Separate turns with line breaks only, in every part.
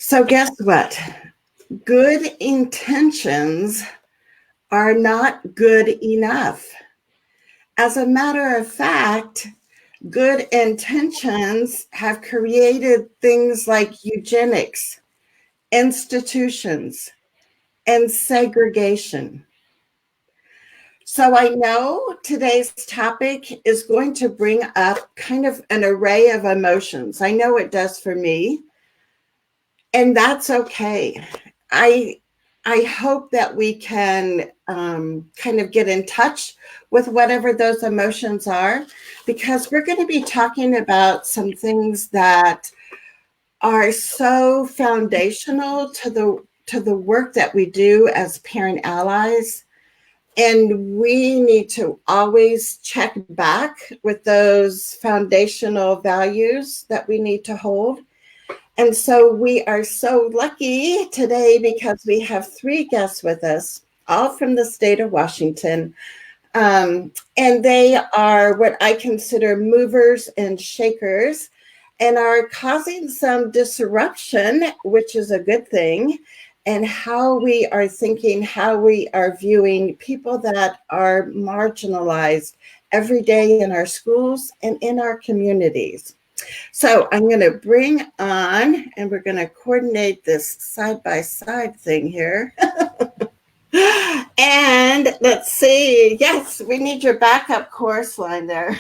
So guess what? Good intentions are not good enough. As a matter of fact, good intentions have created things like eugenics, institutions, and segregation. So I know today's topic is going to bring up kind of an array of emotions. I know it does for me, and that's okay. I hope that we can kind of get in touch with whatever those emotions are, because we're going to be talking about some things that are so foundational to the work that we do as parent allies. And we need to always check back with those foundational values that we need to hold. And so we are so lucky today because we have three guests with us, all from the state of Washington. And they are what I consider movers and shakers and are causing some disruption, which is a good thing, and how we are thinking, how we are viewing people that are marginalized every day in our schools and in our communities. So I'm going to bring on, and we're going to coordinate this side-by-side thing here. And let's see. Yes, we need your backup chorus line there.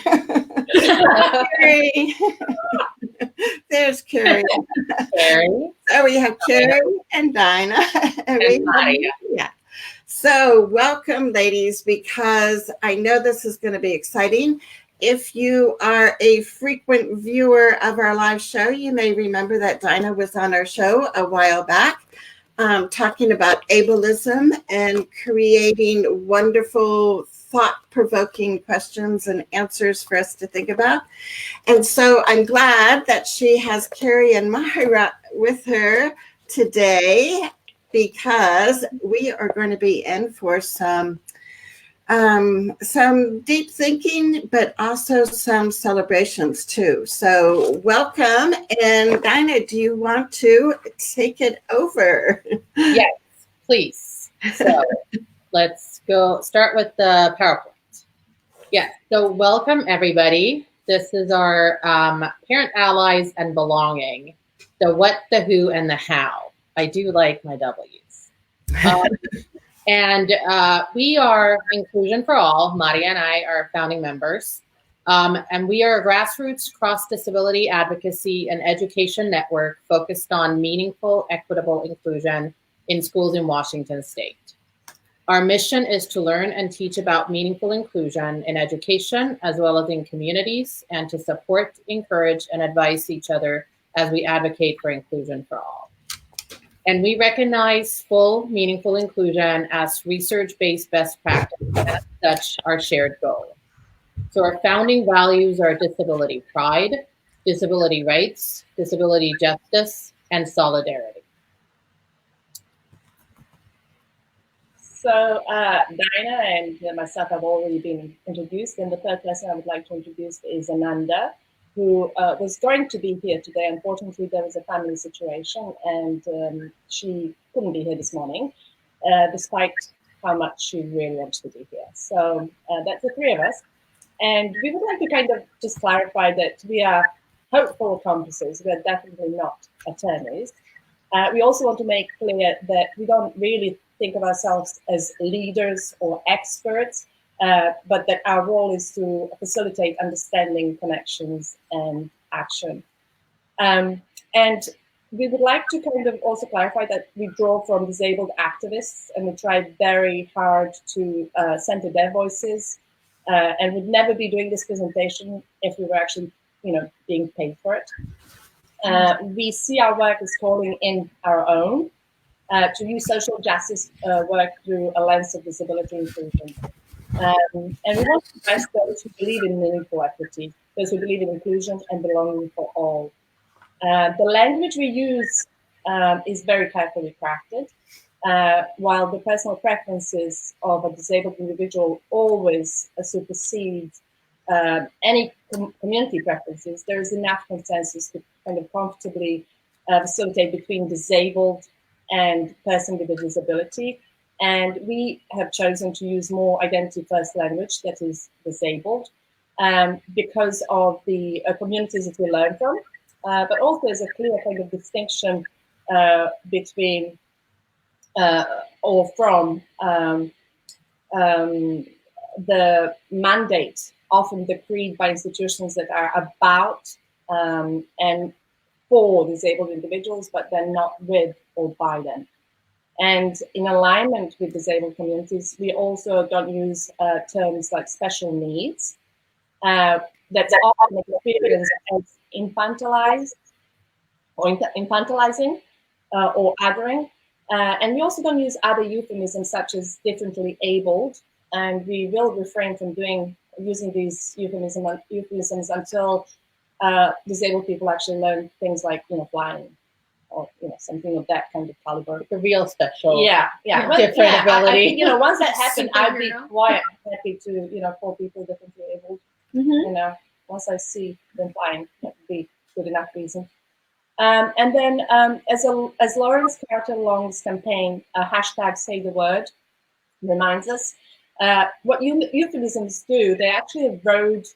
Carrie. There's Carrie. So we have Carrie and Taina. And Marija. Yeah. So welcome, ladies, because I know this is going to be exciting. If you are a frequent viewer of our live show, you may remember that Taina was on our show a while back, talking about ableism and creating wonderful, thought-provoking questions and answers for us to think about. And so I'm glad that she has Carrie and Marija with her today, because we are going to be in for some deep thinking, but also some celebrations too. So welcome. And Taina, do you want to take it over?
Yes, please. So let's go start with the PowerPoint. Yeah, so welcome everybody. This is our Parent Allies and Belonging. The what, the who, and the how. I do like my W's. And we are Inclusion for All. Marija and I are founding members. And we are a grassroots cross-disability advocacy and education network focused on meaningful, equitable inclusion in schools in Washington state. Our mission is to learn and teach about meaningful inclusion in education as well as in communities, and to support, encourage, and advise each other as we advocate for inclusion for all. And we recognize full, meaningful inclusion as research-based best practice, and as such, our shared goal. So our founding values are disability pride, disability rights, disability justice, and solidarity.
So Taina and myself have already been introduced, and the third person I would like to introduce is Ananda, who was going to be here today. Unfortunately, there was a family situation, and she couldn't be here this morning, despite how much she really wants to be here. So that's the three of us. And we would like to kind of just clarify that we are hopeful accomplices. We are definitely not attorneys. We also want to make clear that we don't really think of ourselves as leaders or experts, but that our role is to facilitate understanding, connections, and action. And we would like to kind of also clarify that we draw from disabled activists, and we try very hard to center their voices, and would never be doing this presentation if we were actually, being paid for it. We see our work as calling in our own, to use social justice work through a lens of disability inclusion. And we want to address those who believe in meaningful equity, those who believe in inclusion and belonging for all. The language we use is very carefully crafted, while the personal preferences of a disabled individual always supersede any community preferences. There is enough consensus to kind of comfortably facilitate between disabled and person with a disability. And we have chosen to use more identity first language that is disabled because of the communities that we learn from, but also there's a clear kind of distinction between or from the mandate often decreed by institutions that are about and for disabled individuals, but they're not with or by them. And in alignment with disabled communities, we also don't use terms like special needs. That's often experienced as infantilized or infantilizing or othering. And we also don't use other euphemisms such as differently abled, and we will refrain from using these euphemisms until disabled people actually learn things like flying or something of that kind of caliber.
The real special,
different
ability.
I think once that happens, I'd be quite happy to for people differently abled. Once I see them flying, that would be good enough reason. And then as Lawrence Carter-Long's campaign, hashtag Say the Word, reminds us, what euphemisms do, they actually erode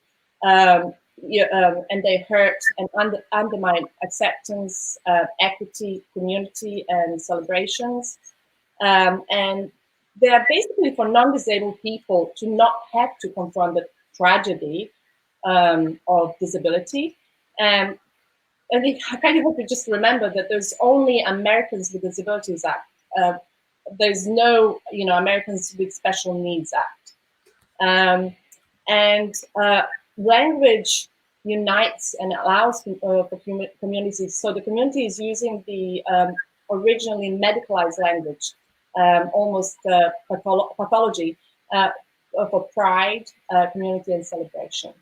and they hurt and undermine acceptance, equity, community, and celebrations. And they are basically for non-disabled people to not have to confront the tragedy of disability. And I kind of hope you just remember that there's only Americans with Disabilities Act. There's no, Americans with Special Needs Act. Language unites and allows for communities. So the community is using the originally medicalized language, almost pathology, for pride, community, and celebration.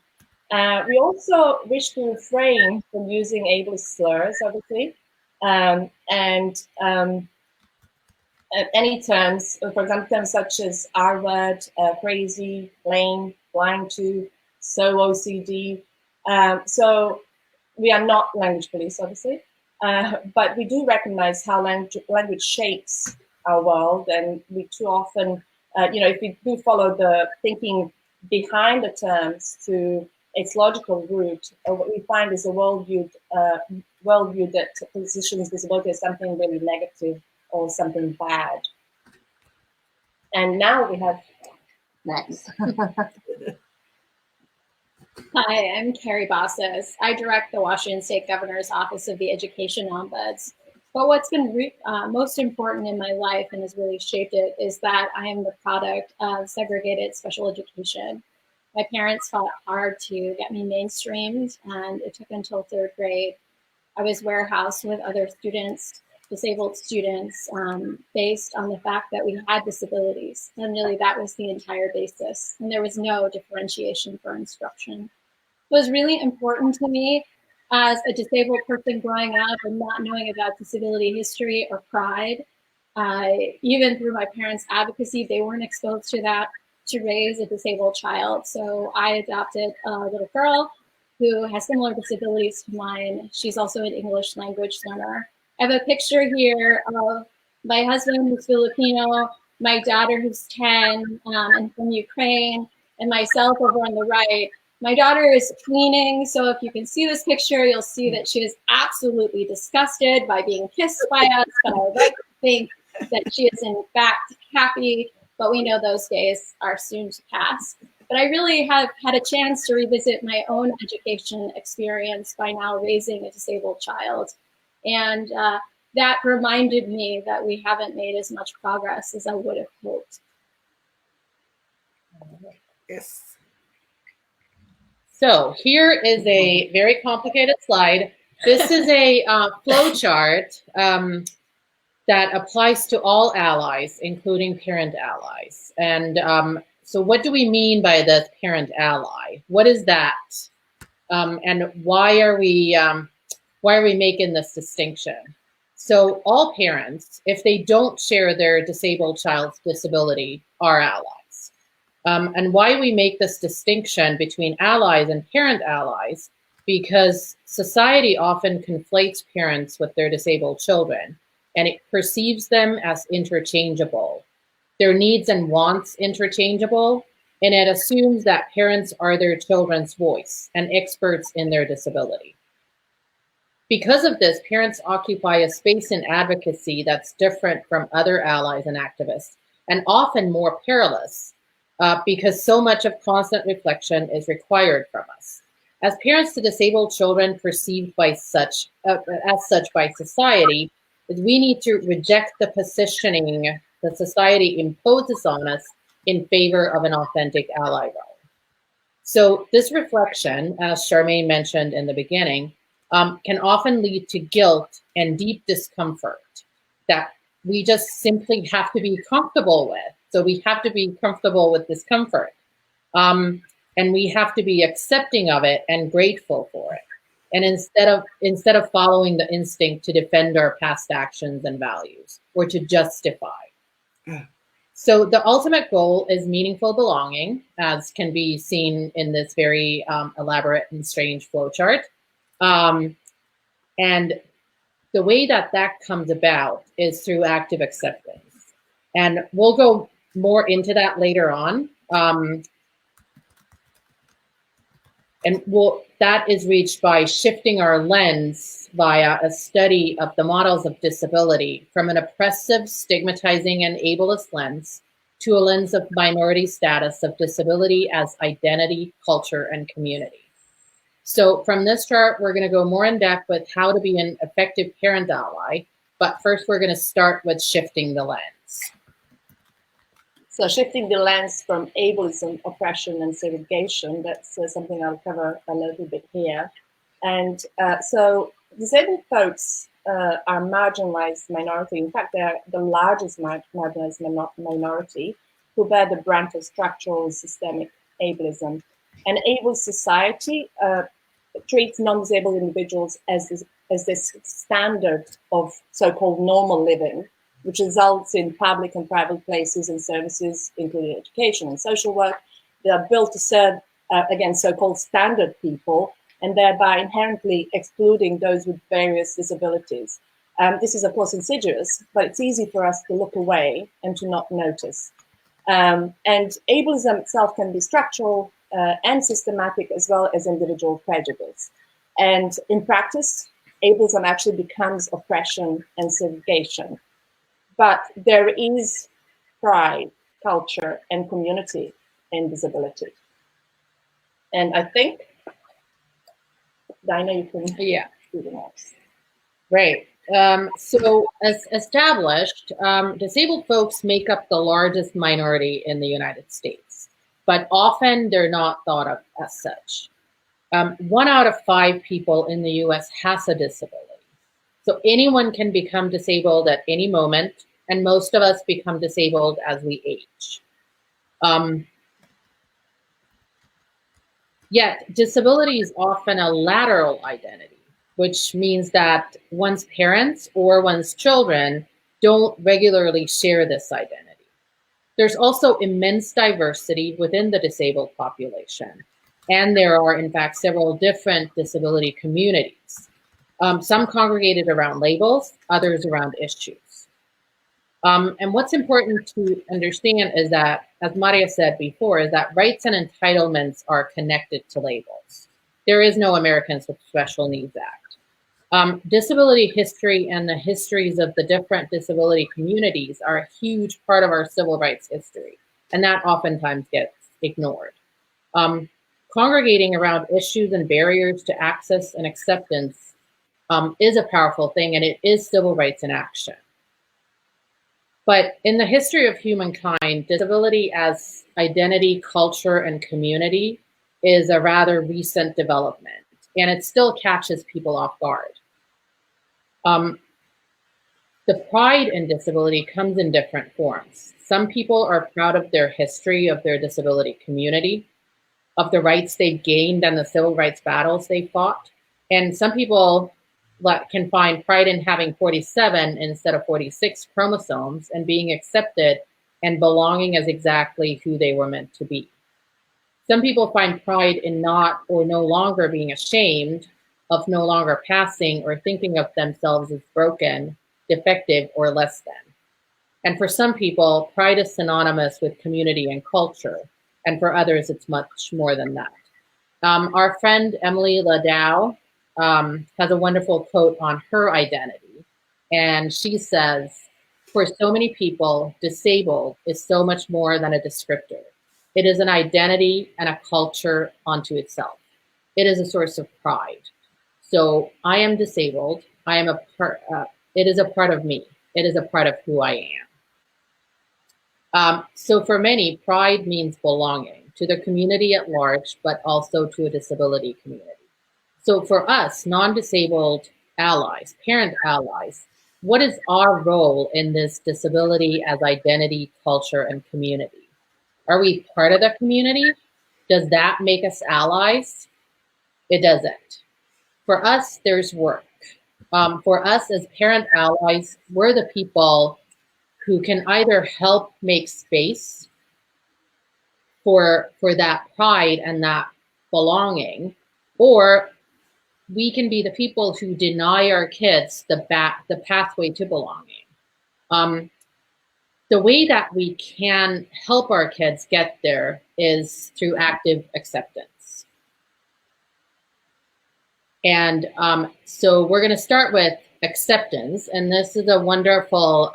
We also wish to refrain from using ableist slurs, obviously, and any terms, for example, terms such as R-word, crazy, lame, blind to, so OCD. So we are not language police, obviously, but we do recognize how language shapes our world, and we too often, if we do follow the thinking behind the terms to its logical root, what we find is a worldview that positions disability as something really negative or something bad. And now we have next.
Hi, I'm Carrie Basas. I direct the Washington State Governor's Office of the Education Ombuds. But what's been most important in my life and has really shaped it is that I am the product of segregated special education. My parents fought hard to get me mainstreamed, and it took until third grade. I was warehoused with other students, disabled students, based on the fact that we had disabilities. And really that was the entire basis. And there was no differentiation for instruction. It was really important to me as a disabled person growing up and not knowing about disability history or pride. Even through my parents' advocacy, they weren't exposed to that, to raise a disabled child. So I adopted a little girl who has similar disabilities to mine. She's also an English language learner. I have a picture here of my husband who's Filipino, my daughter who's 10 and from Ukraine, and myself over on the right. My daughter is cleaning, so if you can see this picture, you'll see that she is absolutely disgusted by being kissed by us, but I would like to think that she is in fact happy, but we know those days are soon to pass. But I really have had a chance to revisit my own education experience by now raising a disabled child. And that reminded me that we haven't made as much progress as I would have hoped.
Yes.
So here is a very complicated slide. This is a flow chart that applies to all allies, including parent allies. And so what do we mean by the parent ally? What is that? And why are we making this distinction? So all parents, if they don't share their disabled child's disability, are allies. And why we make this distinction between allies and parent allies because society often conflates parents with their disabled children, and it perceives them as interchangeable, their needs and wants interchangeable, and it assumes that parents are their children's voice and experts in their disability. Because of this, parents occupy a space in advocacy that's different from other allies and activists, and often more perilous, because so much of constant reflection is required from us. As parents to disabled children perceived by such by society, we need to reject the positioning that society imposes on us in favor of an authentic ally role. So this reflection, as Charmaine mentioned in the beginning, can often lead to guilt and deep discomfort that we just simply have to be comfortable with. So we have to be comfortable with discomfort. And we have to be accepting of it and grateful for it. And instead of following the instinct to defend our past actions and values or to justify. So the ultimate goal is meaningful belonging, as can be seen in this very elaborate and strange flowchart. And the way that comes about is through active acceptance. And we'll go more into that later on. That is reached by shifting our lens via a study of the models of disability from an oppressive, stigmatizing, and ableist lens to a lens of minority status of disability as identity, culture, and community. So from this chart, we're going to go more in depth with how to be an effective parent ally. But first, we're going to start with shifting the lens.
So shifting the lens from ableism, oppression, and segregation, that's something I'll cover a little bit here. And so disabled folks are marginalized minority. In fact, they're the largest marginalized minority who bear the brunt of structural systemic ableism. An able society treats non-disabled individuals as this standard of so-called normal living, which results in public and private places and services, including education and social work. They are built to serve, again, so-called standard people, and thereby inherently excluding those with various disabilities. This is, of course, insidious, but it's easy for us to look away and to not notice. And ableism itself can be structural and systematic, as well as individual prejudice. And in practice, ableism actually becomes oppression and segregation. But there is pride, culture, and community in disability. And I think, Taina, you can do the next.
Right. So as established, disabled folks make up the largest minority in the United States, but often they're not thought of as such. 1 out of 5 people in the US has a disability. So anyone can become disabled at any moment, and most of us become disabled as we age. Yet disability is often a lateral identity, which means that one's parents or one's children don't regularly share this identity. There's also immense diversity within the disabled population, and there are, in fact, several different disability communities. Some congregated around labels, others around issues. And what's important to understand is that, as Marija said before, is that rights and entitlements are connected to labels. There is no Americans with Special Needs Act. Disability history and the histories of the different disability communities are a huge part of our civil rights history, and that oftentimes gets ignored. Congregating around issues and barriers to access and acceptance is a powerful thing, and it is civil rights in action. But in the history of humankind, disability as identity, culture, and community is a rather recent development, and it still catches people off guard. The pride in disability comes in different forms. Some people are proud of their history of their disability community, of the rights they've gained and the civil rights battles they fought. And some people can find pride in having 47 instead of 46 chromosomes and being accepted and belonging as exactly who they were meant to be. Some people find pride in not or no longer being ashamed of no longer passing or thinking of themselves as broken, defective, or less than. And for some people, pride is synonymous with community and culture. And for others, it's much more than that. Our friend Emily Ladau has a wonderful quote on her identity. And she says, for so many people, disabled is so much more than a descriptor. It is an identity and a culture unto itself. It is a source of pride. So I am disabled. I am a part. It is a part of me. It is a part of who I am. So for many, pride means belonging to the community at large, but also to a disability community. So for us, non-disabled allies, parent allies, what is our role in this disability as identity, culture, and community? Are we part of the community? Does that make us allies? It doesn't. For us, there's work. For us as parent allies, we're the people who can either help make space for that pride and that belonging, or we can be the people who deny our kids the pathway to belonging. The way that we can help our kids get there is through active acceptance. And so we're going to start with acceptance, and this is a wonderful,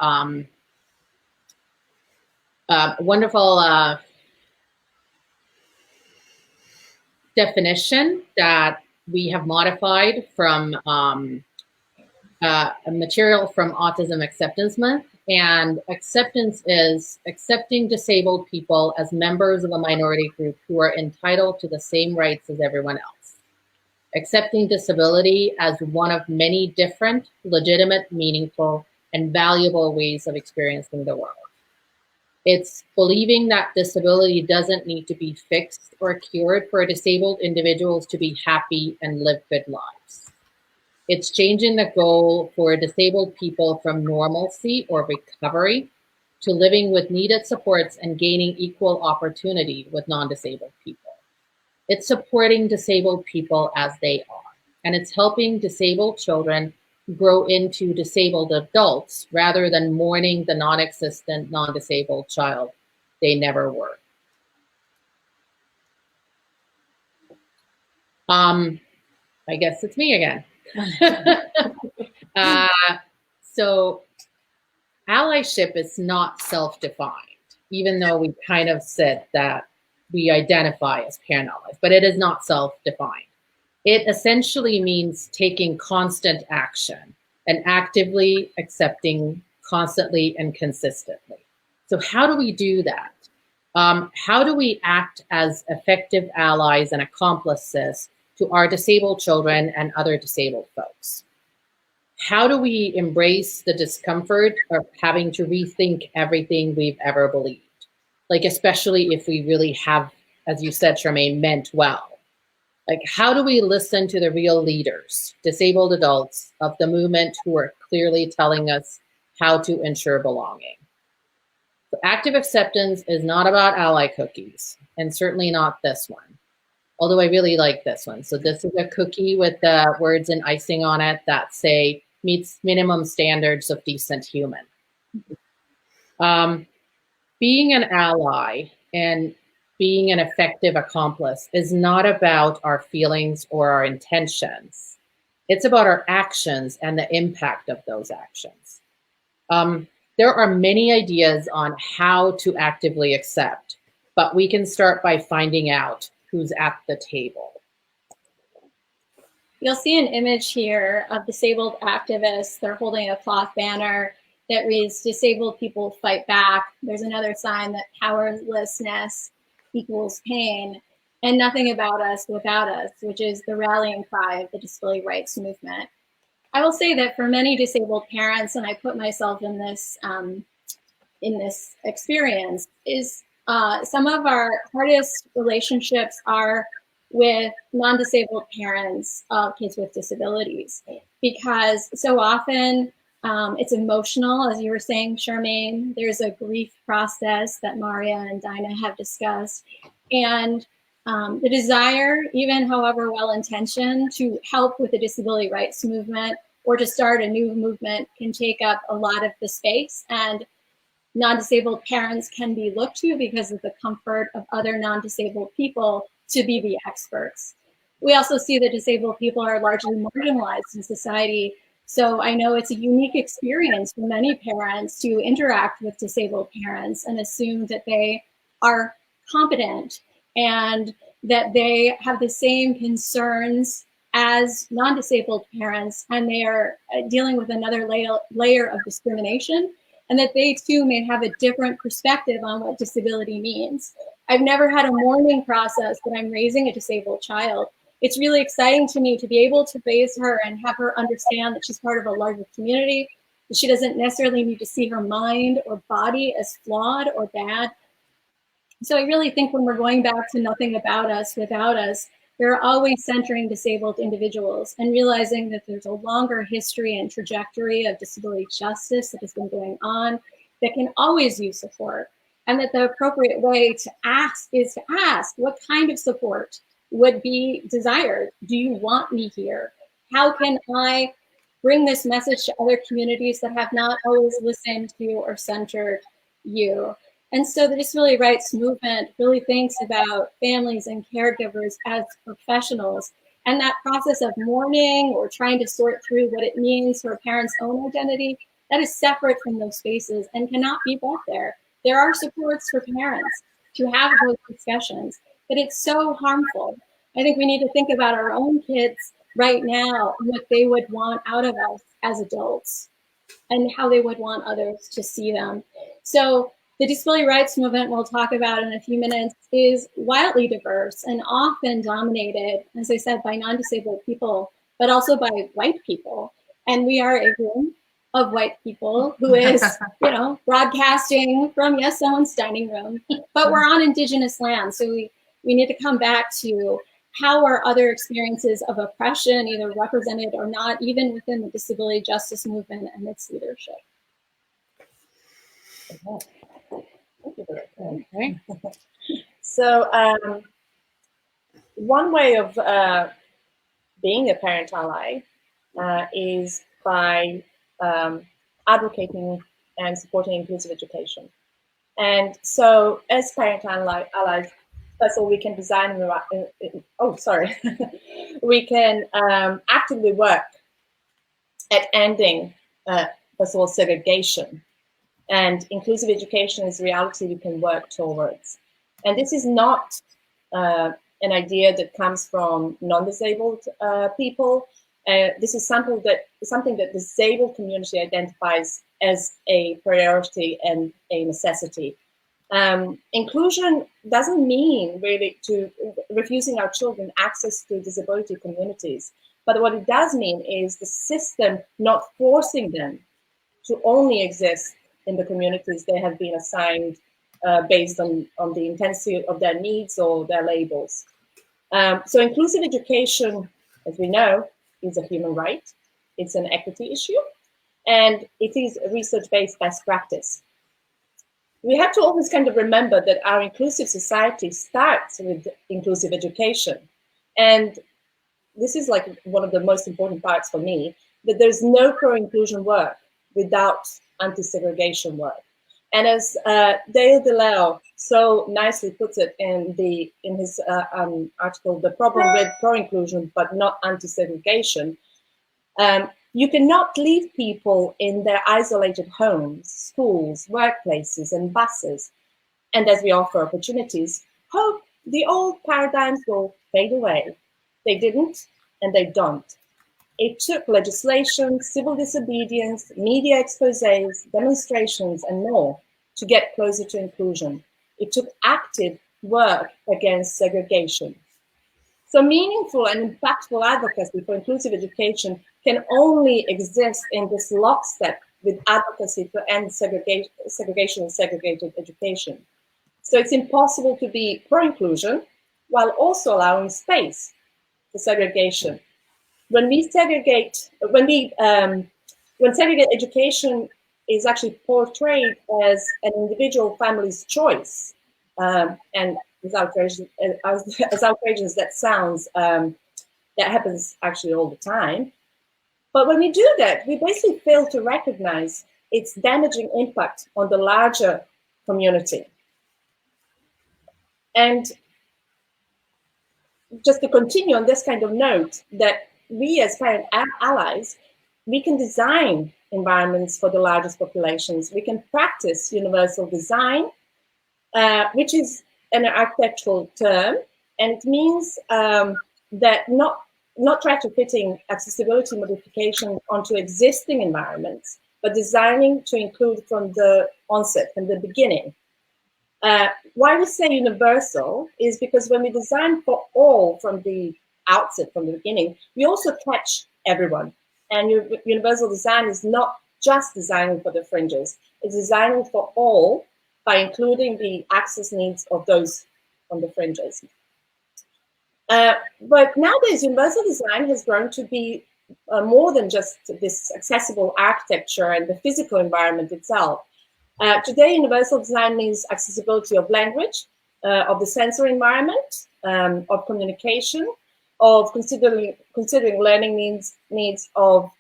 definition that we have modified from a material from Autism Acceptance Month. And acceptance is accepting disabled people as members of a minority group who are entitled to the same rights as everyone else. Accepting disability as one of many different, legitimate, meaningful, and valuable ways of experiencing the world. It's believing that disability doesn't need to be fixed or cured for disabled individuals to be happy and live good lives. It's changing the goal for disabled people from normalcy or recovery to living with needed supports and gaining equal opportunity with non-disabled people. It's supporting disabled people as they are, and it's helping disabled children grow into disabled adults rather than mourning the non-existent, non-disabled child they never were. I guess it's me again. So allyship is not self-defined, even though we kind of said that we identify as parent allies, but it is not self-defined. It essentially means taking constant action and actively accepting constantly and consistently. So how do we do that? How do we act as effective allies and accomplices to our disabled children and other disabled folks? How do we embrace the discomfort of having to rethink everything we've ever believed? Like, especially if we really have, as you said, Charmaine, meant well. Like, how do we listen to the real leaders, disabled adults of the movement who are clearly telling us how to ensure belonging? So active acceptance is not about ally cookies, and certainly not this one. Although I really like this one. So this is a cookie with the words and icing on it that say, meets minimum standards of decent human. Being an ally and being an effective accomplice is not about our feelings or our intentions. It's about our actions and the impact of those actions. There are many ideas on how to actively accept, but we can start by finding out who's at the table.
You'll see an image here of disabled activists. They're holding a cloth banner that reads, "Disabled people fight back." There's another sign that powerlessness equals pain, and nothing about us without us, which is the rallying cry of the disability rights movement. I will say that for many disabled parents, and I put myself in this experience, is some of our hardest relationships are with non-disabled parents of kids with disabilities, because so often it's emotional, as you were saying, Charmaine. There's a grief process that Marija and Taina have discussed, and The desire, even however well-intentioned, to help with the disability rights movement or to start a new movement can take up a lot of the space, and non-disabled parents can be looked to because of the comfort of other non-disabled people to be the experts. We also see that disabled people are largely marginalized in society. So I know it's a unique experience for many parents to interact with disabled parents and assume that they are competent and that they have the same concerns as non-disabled parents, and they are dealing with another layer of discrimination, and that they too may have a different perspective on what disability means. I've never had a mourning process, but I'm raising a disabled child. It's really exciting to me to be able to raise her and have her understand that she's part of a larger community, that she doesn't necessarily need to see her mind or body as flawed or bad. So I really think when we're going back to nothing about us without us, we're always centering disabled individuals and realizing that there's a longer history and trajectory of disability justice that has been going on that can always use support. And that the appropriate way to ask is to ask, what kind of support would be desired? Do you want me here? How can I bring this message to other communities that have not always listened to or centered you? And so the disability rights movement really thinks about families and caregivers as professionals. And that process of mourning or trying to sort through what it means for a parent's own identity, that is separate from those spaces and cannot be brought there. There are supports for parents to have those discussions, but it's so harmful. I think we need to think about our own kids right now and what they would want out of us as adults and how they would want others to see them. So the disability rights movement we'll talk about in a few minutes is wildly diverse and often dominated, as I said, by non-disabled people, but also by white people. And we are a room of white people who is, broadcasting from yes, someone's dining room, but we're on Indigenous land. So we need to come back to how are other experiences of oppression either represented or not, even within the disability justice movement and its leadership.
Okay.
So one way of being a parent ally is by advocating and supporting inclusive education. And so as parent allies, first of all, we can design, we can actively work at ending, first of all, segregation. And inclusive education is a reality we can work towards. And this is not an idea that comes from non-disabled people. This is something that the disabled community identifies as a priority and a necessity. Inclusion doesn't mean really to refusing our children access to disability communities. But what it does mean is the system not forcing them to only exist in the communities they have been assigned based on the intensity of their needs or their labels. So inclusive education, as we know, is a human right. It's an equity issue, and it is a research-based best practice. We have to always kind of remember that our inclusive society starts with inclusive education. And this is like one of the most important parts for me, that there's no pro-inclusion work without anti-segregation work. And as Dale DeLeo so nicely puts it in his article, The Problem with Pro-Inclusion but Not Anti-Segregation, you cannot leave people in their isolated homes, schools, workplaces, and buses. And as we offer opportunities, hope the old paradigms will fade away. They didn't, and they don't. It took legislation, civil disobedience, media exposés, demonstrations, and more to get closer to inclusion. It took active work against segregation. So meaningful and impactful advocacy for inclusive education can only exist in this lockstep with advocacy to end segregation and segregated education. So it's impossible to be pro-inclusion while also allowing space for segregation. When segregated education is actually portrayed as an individual family's choice and as outrageous as outrageous that sounds, that happens actually all the time. But when we do that, we basically fail to recognize its damaging impact on the larger community. And just to continue on this kind of note, that we as parent allies, we can design environments for the largest populations. We can practice universal design, which is an architectural term, and it means that not retrofitting accessibility modification onto existing environments, but designing to include from the onset, from the beginning. Why we say universal is because when we design for all from the outset, from the beginning, we also catch everyone. And universal design is not just designing for the fringes, it's designing for all by including the access needs of those on the fringes. But nowadays, universal design has grown to be more than just this accessible architecture and the physical environment itself. Today, universal design means accessibility of language, of the sensory environment, of communication, of considering learning needs of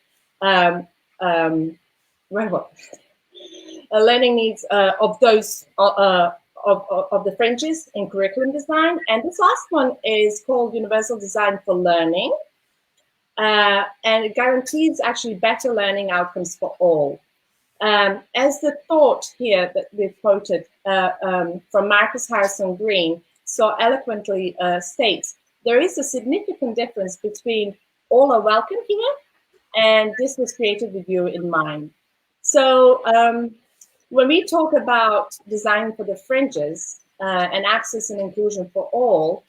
learning needs of those of the fringes in curriculum design. And this last one is called universal design for learning, and it guarantees actually better learning outcomes for all. As the thought here that we've quoted from Marcus Harrison Green so eloquently states, there is a significant difference between all are welcome here and this was created with you in mind. So when we talk about design for the fringes and access and inclusion for all,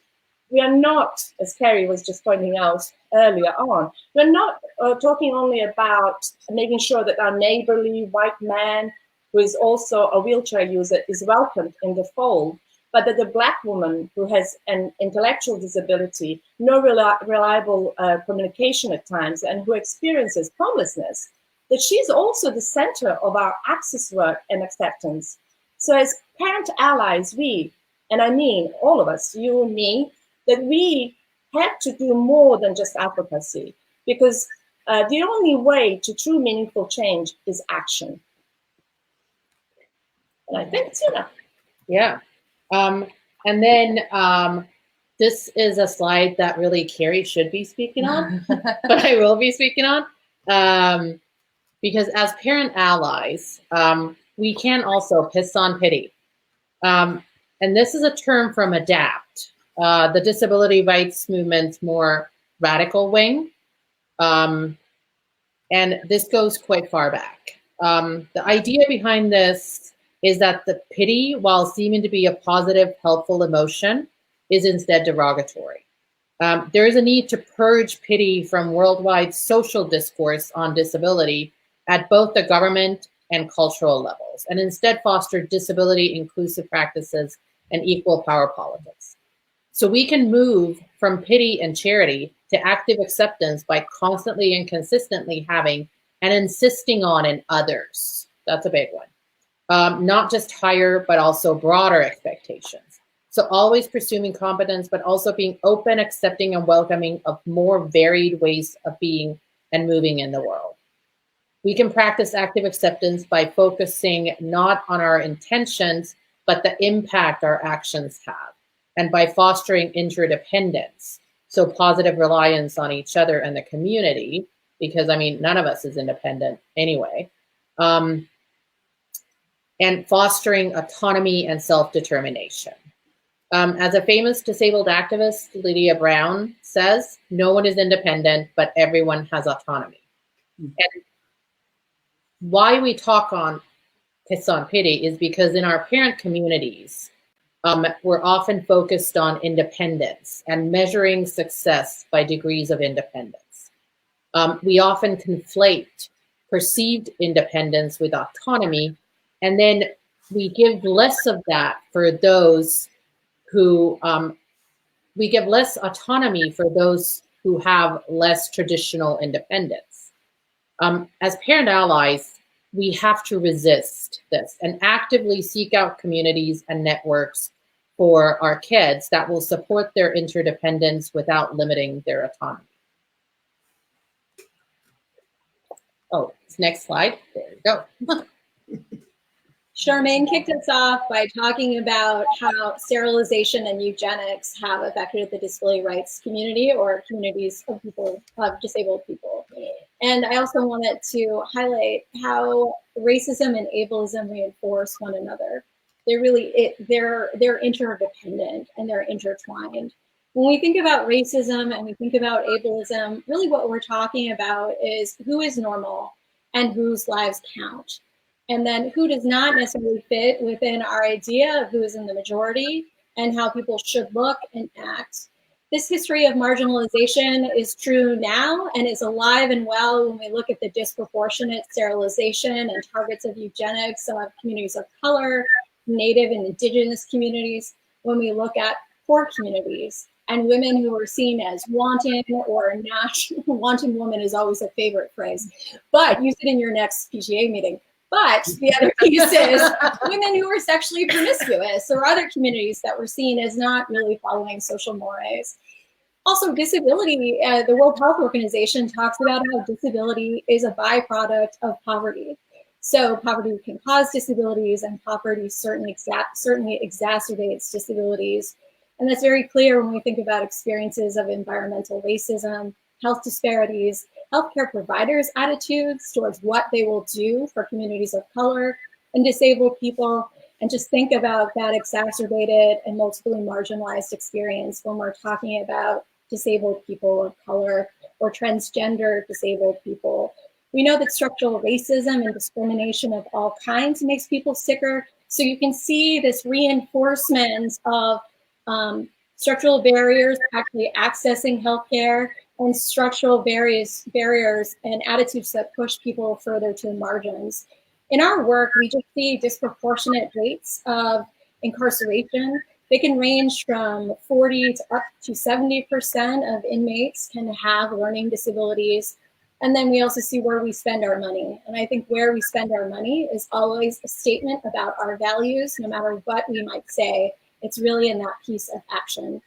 we are not, as Carrie was just pointing out earlier on, we're not talking only about making sure that our neighborly white man, who is also a wheelchair user, is welcomed in the fold, but that the Black woman who has an intellectual disability, no reliable communication at times, and who experiences homelessness, that she's also the center of our access work and acceptance. So as parent allies, we, and I mean all of us, you, me, that we have to do more than just advocacy, because the only way to true meaningful change is action. And I think it's enough.
Yeah. And then this is a slide that really Carrie should be speaking on, but I will be speaking on. Because as parent allies, we can also piss on pity. And this is a term from ADAPT, the disability rights movement's more radical wing. And this goes quite far back. The idea behind this is that the pity, while seeming to be a positive, helpful emotion, is instead derogatory. There is a need to purge pity from worldwide social discourse on disability at both the government and cultural levels, and instead foster disability inclusive practices and equal power politics. So we can move from pity and charity to active acceptance by constantly and consistently having and insisting on in others. That's a big one. Not just higher, but also broader expectations. So always pursuing competence, but also being open, accepting, and welcoming of more varied ways of being and moving in the world. We can practice active acceptance by focusing not on our intentions, but the impact our actions have, and by fostering interdependence, so positive reliance on each other and the community, because I mean, none of us is independent anyway, and fostering autonomy and self-determination. As a famous disabled activist, Lydia Brown, says, no one is independent, but everyone has autonomy. And why we talk on piss on pity is because in our parent communities, we're often focused on independence and measuring success by degrees of independence. We often conflate perceived independence with autonomy, and then we give less of that for those who, we give less autonomy for those who have less traditional independence. As parent allies, we have to resist this and actively seek out communities and networks for our kids that will support their interdependence without limiting their autonomy. Oh, next slide. There you go.
Charmaine kicked us off by talking about how sterilization and eugenics have affected the disability rights community or communities of people, of disabled people. And I also wanted to highlight how racism and ableism reinforce one another. They're interdependent and they're intertwined. When we think about racism and we think about ableism, really what we're talking about is who is normal and whose lives count. And then who does not necessarily fit within our idea of who is in the majority and how people should look and act. This history of marginalization is true now and is alive and well when we look at the disproportionate sterilization and targets of eugenics of communities of color, Native and Indigenous communities, when we look at poor communities and women who are seen as wanton or not. Wanton woman is always a favorite phrase, but use it in your next PGA meeting. But the other piece is women who are sexually promiscuous or other communities that were seen as not really following social mores. Also, disability, the World Health Organization talks about how disability is a byproduct of poverty. So poverty can cause disabilities and poverty certainly exacerbates disabilities. And that's very clear when we think about experiences of environmental racism, health disparities, healthcare providers' attitudes towards what they will do for communities of color and disabled people, and just think about that exacerbated and multiply marginalized experience when we're talking about disabled people of color or transgender disabled people. We know that structural racism and discrimination of all kinds makes people sicker. So you can see this reinforcement of structural barriers actually accessing healthcare and structural barriers and attitudes that push people further to the margins. In our work, we just see disproportionate rates of incarceration. They can range from 40 to up to 70% of inmates can have learning disabilities. And then we also see where we spend our money. And I think where we spend our money is always a statement about our values, no matter what we might say. It's really in that piece of action.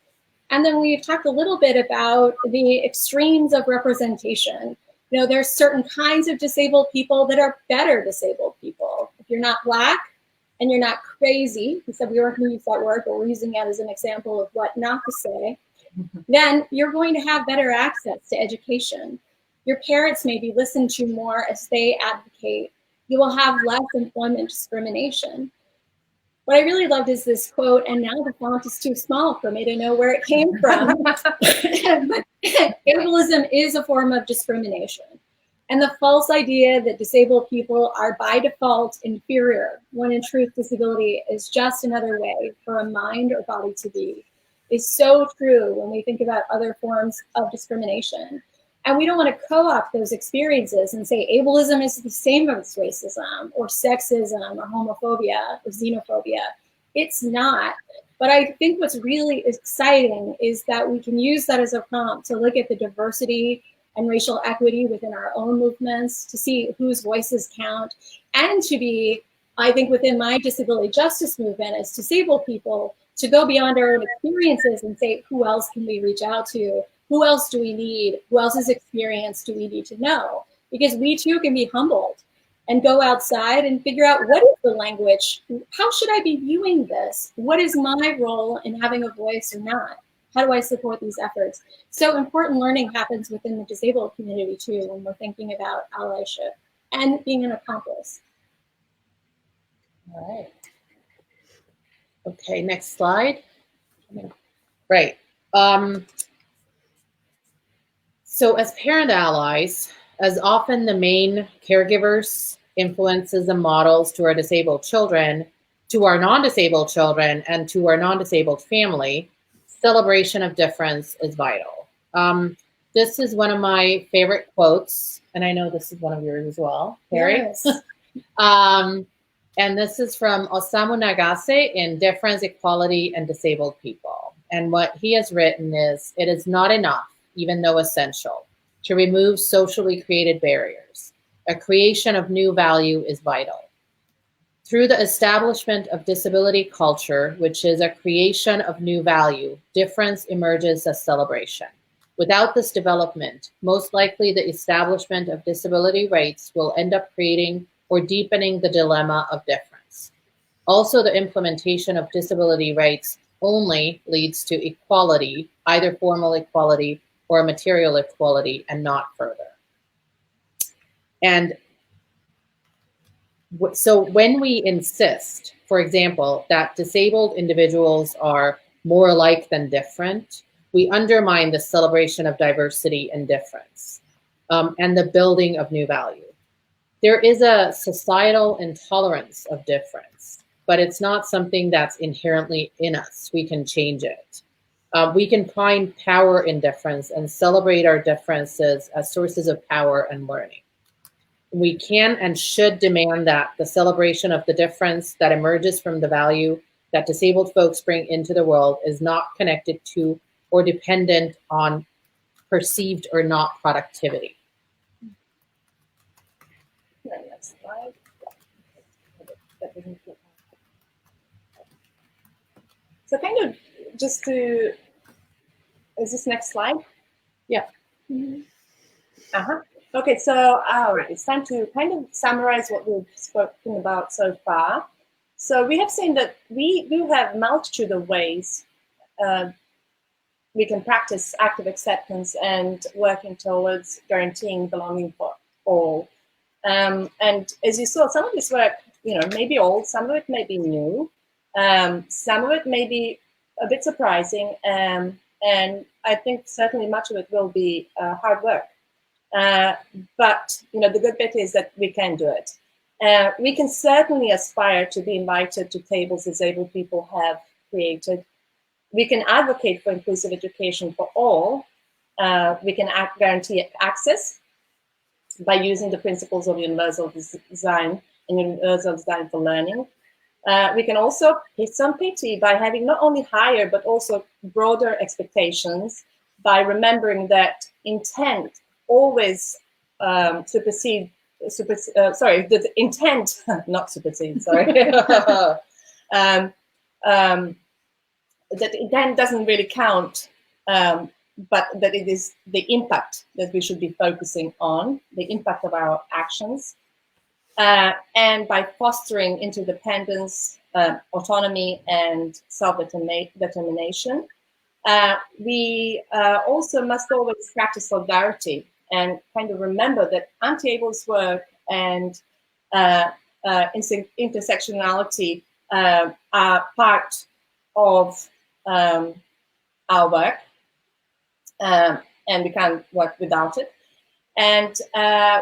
And then we've talked a little bit about the extremes of representation. You know, there's certain kinds of disabled people that are better disabled people. If you're not Black and you're not crazy, we said we weren't going to use that word, but we're using it as an example of what not to say, then you're going to have better access to education. Your parents may be listened to more as they advocate. You will have less employment discrimination. What I really loved is this quote, and now the font is too small for me to know where it came from. Ableism is a form of discrimination. And the false idea that disabled people are by default inferior, when in truth disability is just another way for a mind or body to be, is so true when we think about other forms of discrimination. And we don't want to co-opt those experiences and say ableism is the same as racism or sexism or homophobia or xenophobia. It's not. But I think what's really exciting is that we can use that as a prompt to look at the diversity and racial equity within our own movements, to see whose voices count, and to be, I think within my disability justice movement as disabled people, to go beyond our own experiences and say, who else can we reach out to? Who else do we need? Who else's experience do we need to know? Because we too can be humbled and go outside and figure out, what is the language? How should I be viewing this? What is my role in having a voice or not? How do I support these efforts? So important learning happens within the disabled community too, when we're thinking about allyship and being an accomplice.
All right. Okay, next slide. Right. So as parent allies, as often the main caregivers, influences, and models to our disabled children, to our non-disabled children, and to our non-disabled family, celebration of difference is vital. This is one of my favorite quotes, and I know this is one of yours as well, Carrie.
Yes.
And this is from Osamu Nagase in Difference, Equality, and Disabled People. And what he has written is, it is not enough, even though essential, to remove socially created barriers. A creation of new value is vital. Through the establishment of disability culture, which is a creation of new value, difference emerges as celebration. Without this development, most likely the establishment of disability rights will end up creating or deepening the dilemma of difference. Also, the implementation of disability rights only leads to equality, either formal equality or material equality, and not further. And so when we insist, for example, that disabled individuals are more alike than different, we undermine the celebration of diversity and difference, and the building of new value. There is a societal intolerance of difference, but it's not something that's inherently in us. We can change it. We can find power in difference and celebrate our differences as sources of power and learning. We can and should demand that the celebration of the difference that emerges from the value that disabled folks bring into the world is not connected to or dependent on perceived or not productivity.
Next slide. So kind of just to, is this next slide?
Yeah.
Uh-huh. Okay, so it's time to kind of summarize what we've spoken about so far. So we have seen that we do have a multitude of ways we can practice active acceptance and working towards guaranteeing belonging for all. And as you saw, some of this work, may be old, some of it may be new, some of it may be a bit surprising, and I think certainly much of it will be hard work. But the good bit is that we can do it. We can certainly aspire to be invited to tables disabled people have created. We can advocate for inclusive education for all. We can guarantee access by using the principles of universal design and universal design for learning. We can also hit some pity by having not only higher but also broader expectations, by remembering that intent always the intent, not supersede, sorry. That intent doesn't really count, but that it is the impact that we should be focusing on, the impact of our actions. And by fostering interdependence, autonomy, and self-determination, we also must always practice solidarity and kind of remember that anti-ableist work and intersectionality are part of our work, and we can't work without it. And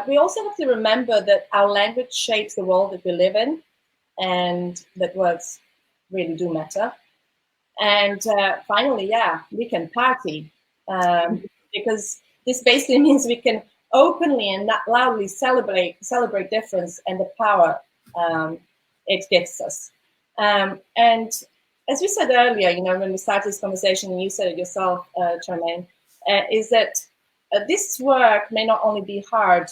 we also have to remember that our language shapes the world that we live in, and that words really do matter. And finally, we can party, because this basically means we can openly and loudly celebrate difference and the power it gives us. And as we said earlier, when we started this conversation, and you said it yourself, Charmaine, is that this work may not only be hard,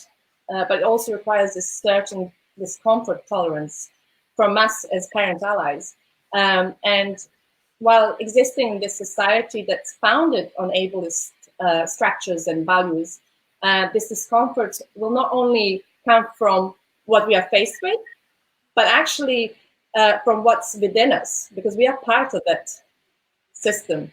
but it also requires this certain discomfort tolerance from us as parent allies. And while existing in this society that's founded on ableist structures and values, this discomfort will not only come from what we are faced with, but actually from what's within us, because we are part of that system.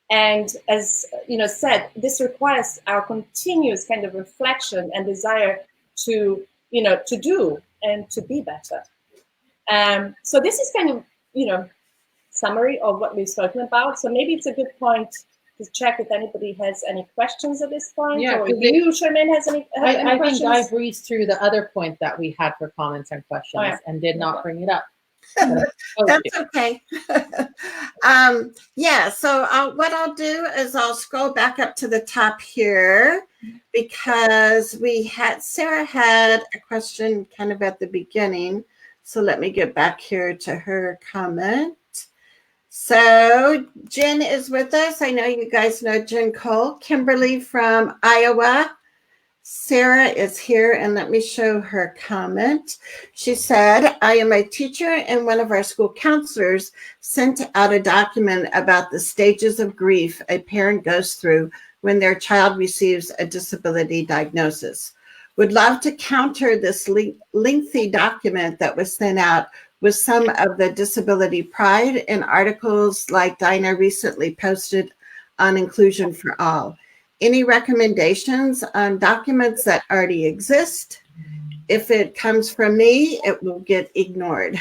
And as said, this requires our continuous kind of reflection and desire to do and to be better. So this is kind of summary of what we've spoken about. So maybe it's a good point to check if anybody has any questions at this point.
Yeah,
or if you, Charmaine, has any questions?
I think I breezed through the other point that we had for comments and questions and did not bring it up.
That's okay. So what I'll do is I'll scroll back up to the top here, because Sarah had a question kind of at the beginning. So let me get back here to her comment. So Jen is with us. I know you guys know Jen Cole. Kimberly from Iowa. Sarah is here, and let me show her comment. She said, I am a teacher, and one of our school counselors sent out a document about the stages of grief a parent goes through when their child receives a disability diagnosis. Would love to counter this lengthy document that was sent out with some of the disability pride and articles like Taina recently posted on Inclusion for All. Any recommendations on documents that already exist? If it comes from me, it will get ignored.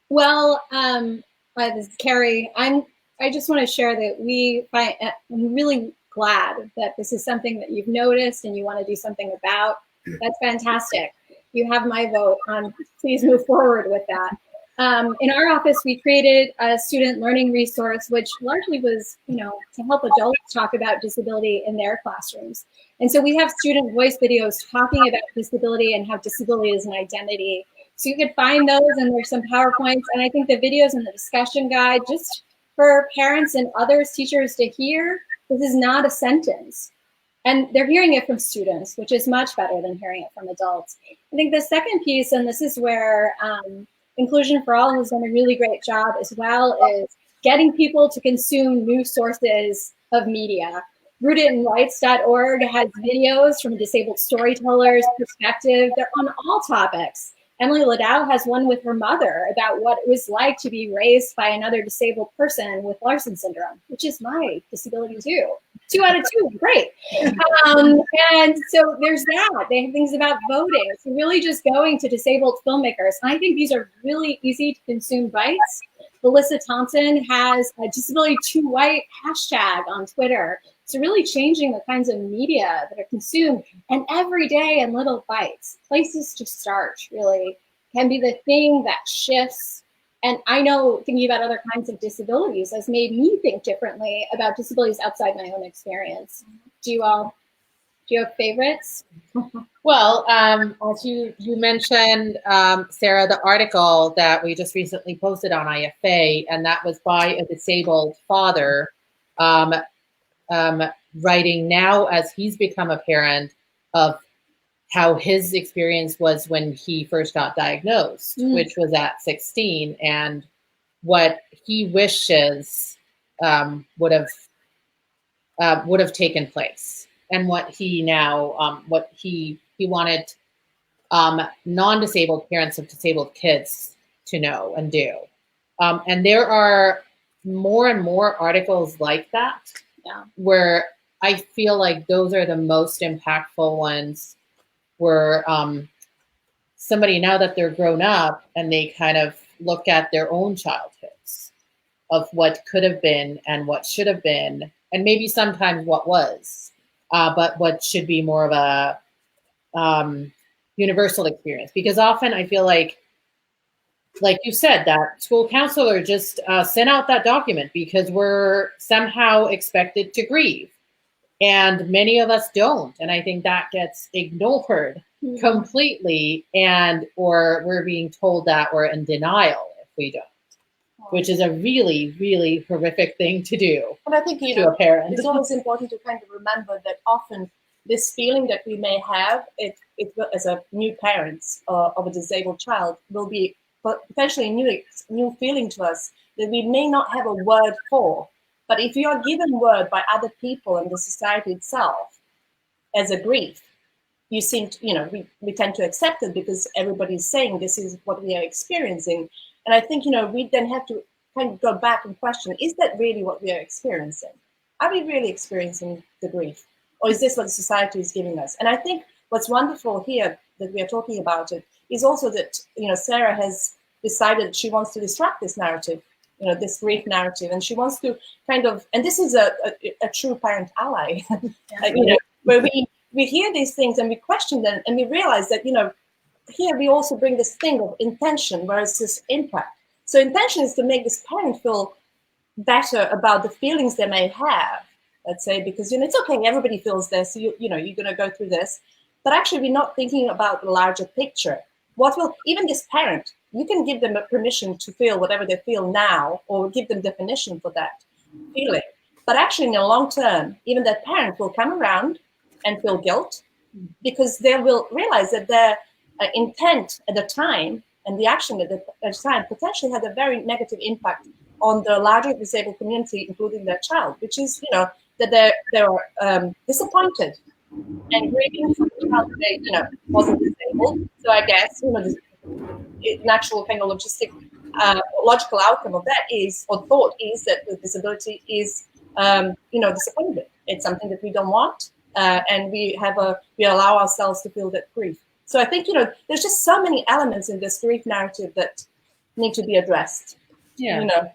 Well, this is Carrie. I just want to share that I'm really glad that this is something that you've noticed and you want to do something about. That's fantastic. You have my vote. Please move forward with that. In our office, we created a student learning resource, which largely was, to help adults talk about disability in their classrooms. And so we have student voice videos talking about disability and how disability is an identity. So you could find those, and there's some PowerPoints. And I think the videos and the discussion guide, just for parents and others, teachers to hear, this is not a sentence. And they're hearing it from students, which is much better than hearing it from adults. I think the second piece, and this is where Inclusion for All has done a really great job as well, is getting people to consume new sources of media. RootedInRights.org has videos from a disabled storyteller's perspective. They're on all topics. Emily Ladau has one with her mother about what it was like to be raised by another disabled person with Larson syndrome, which is my disability too. 2 out of 2, great. And so there's that. They have things about voting. So really just going to disabled filmmakers. And I think these are really easy to consume bites. Melissa Thompson has a disability too white hashtag on Twitter. So really changing the kinds of media that are consumed, and every day in little bites. Places to start really can be the thing that shifts. And I know thinking about other kinds of disabilities has made me think differently about disabilities outside my own experience. Do you have favorites?
Well, as you mentioned, Sarah, the article that we just recently posted on IFA, and that was by a disabled father, writing now as he's become a parent of how his experience was when he first got diagnosed, which was at 16, and what he wishes would have taken place, and what he now what he wanted non-disabled parents of disabled kids to know and do. And there are more and more articles like that, where I feel like those are the most impactful ones, where somebody, now that they're grown up and they kind of look at their own childhoods of what could have been and what should have been, and maybe sometimes what was, but what should be more of a universal experience. Because often I feel like you said, that school counselor just sent out that document because we're somehow expected to grieve. And many of us don't. And I think that gets ignored completely, or we're being told that we're in denial if we don't, which is a really, really horrific thing to do.
And I think,
to a parent.
It's always important to kind of remember that often this feeling that we may have as a new parent of a disabled child will be potentially a new feeling to us that we may not have a word for. But if you are given word by other people and the society itself as a grief, you seem to, we tend to accept it because everybody's saying this is what we are experiencing. And I think, we then have to kind of go back and question, is that really what we are experiencing? Are we really experiencing the grief? Or is this what the society is giving us? And I think what's wonderful here that we are talking about it is also that, Sarah has decided she wants to disrupt this narrative, this grief narrative, and she wants to kind of, and this is a true parent ally, where we hear these things and we question them, and we realize that, here we also bring this thing of intention, whereas this impact. So intention is to make this parent feel better about the feelings they may have, let's say, because, it's okay, everybody feels this, you're going to go through this, but actually we're not thinking about the larger picture. What will, even this parent, you can give them a permission to feel whatever they feel now, or give them definition for that feeling. But actually in the long term, even that parent will come around and feel guilt, because they will realize that their intent at the time and the action at the time potentially had a very negative impact on the larger disabled community, including their child, which is, that they're disappointed and grieving for the child that wasn't disabled. So I guess, the natural kind of logical outcome of that is, or thought is, that the disability is, disappointment. It's something that we don't want, and we allow ourselves to feel that grief. So I think, there's just so many elements in this grief narrative that need to be addressed.
Yeah.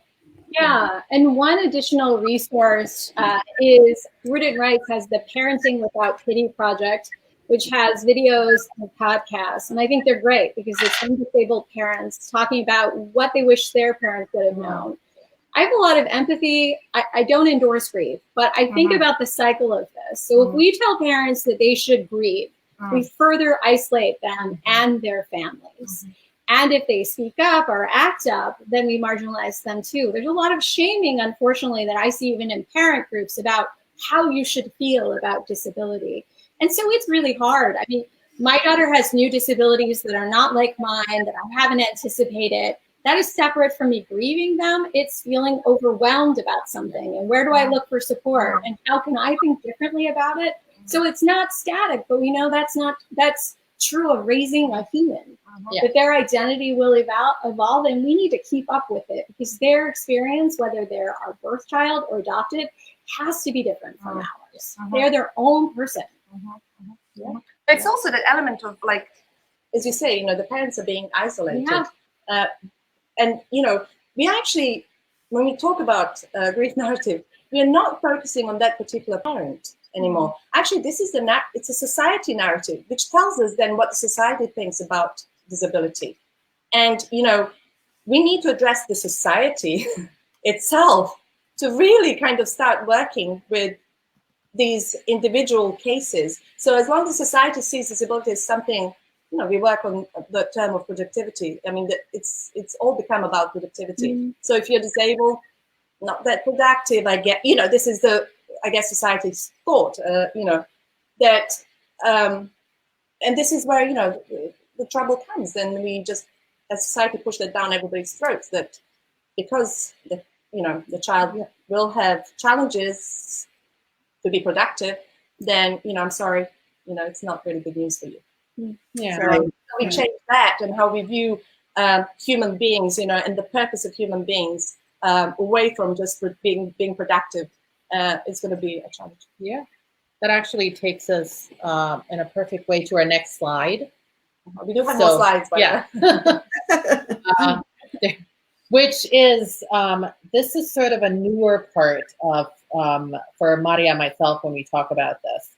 Yeah, and one additional resource is Rooted Rights has the Parenting Without Pity project, which has videos and podcasts. And I think they're great because it's some disabled parents talking about what they wish their parents would have known. I have a lot of empathy. I don't endorse grief, but I think about the cycle of this. So if we tell parents that they should grieve, we further isolate them and their families. And if they speak up or act up, then we marginalize them too. There's a lot of shaming, unfortunately, that I see even in parent groups about how you should feel about disability. And so it's really hard. I mean, my daughter has new disabilities that are not like mine, that I haven't anticipated. That is separate from me grieving them. It's feeling overwhelmed about something. And where do I look for support? And how can I think differently about it? So it's not static, but we know that's true of raising a human. That their identity will evolve, and we need to keep up with it because their experience, whether they're our birth child or adopted, has to be different from ours. They're their own person.
It's also that element of, like, as you say, the parents are being isolated. And, we actually, when we talk about grief narrative, we are not focusing on that particular parent anymore. Actually, this is it's a society narrative, which tells us then what the society thinks about disability. And, we need to address the society itself to really kind of start working with these individual cases. So as long as society sees disability as something, we work on the term of productivity. I mean, it's all become about productivity. So if you're disabled, not that productive, I get, this is society's thought, that, and this is where, the trouble comes. And we just, as society, push that down everybody's throats, that because the child will have challenges to be productive, then, I'm sorry, it's not really good news for you. So we change that and how we view human beings, and the purpose of human beings away from just being productive is going to be a challenge.
Yeah, that actually takes us in a perfect way to our next slide.
We do have more slides,
which is, this is sort of a newer part of, for Marija and myself when we talk about this.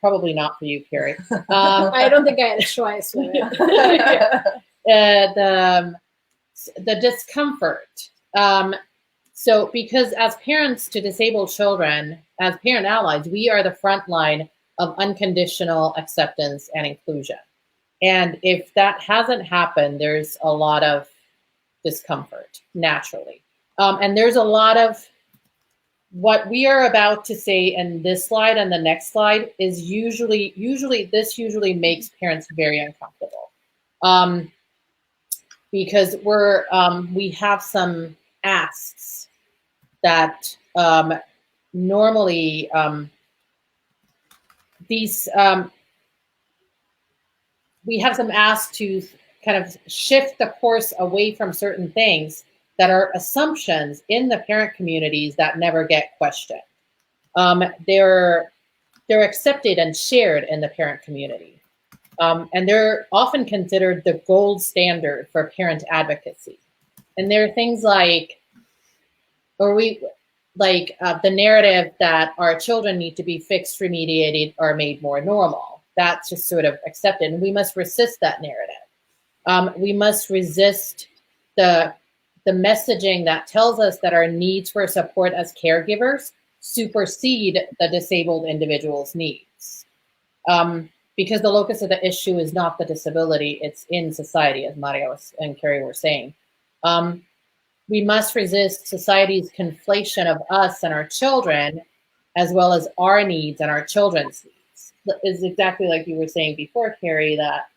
Probably not for you, Carrie.
I don't think I had a choice with it.
The discomfort. So because as parents to disabled children, as parent allies, we are the front line of unconditional acceptance and inclusion. And if that hasn't happened, there's a lot of discomfort, naturally. And there's a lot of what we are about to say in this slide and the next slide is usually makes parents very uncomfortable. Because we have some asks that normally we have some asks to kind of shift the course away from certain things that are assumptions in the parent communities that never get questioned. They're accepted and shared in the parent community. And they're often considered the gold standard for parent advocacy. And there are things like, the narrative that our children need to be fixed, remediated, or made more normal. That's just sort of accepted, and we must resist that narrative. We must resist the messaging that tells us that our needs for support as caregivers supersede the disabled individual's needs. Because the locus of the issue is not the disability, it's in society, as Marija and Carrie were saying. We must resist society's conflation of us and our children as well as our needs and our children's needs. Is exactly like you were saying before, Carrie, that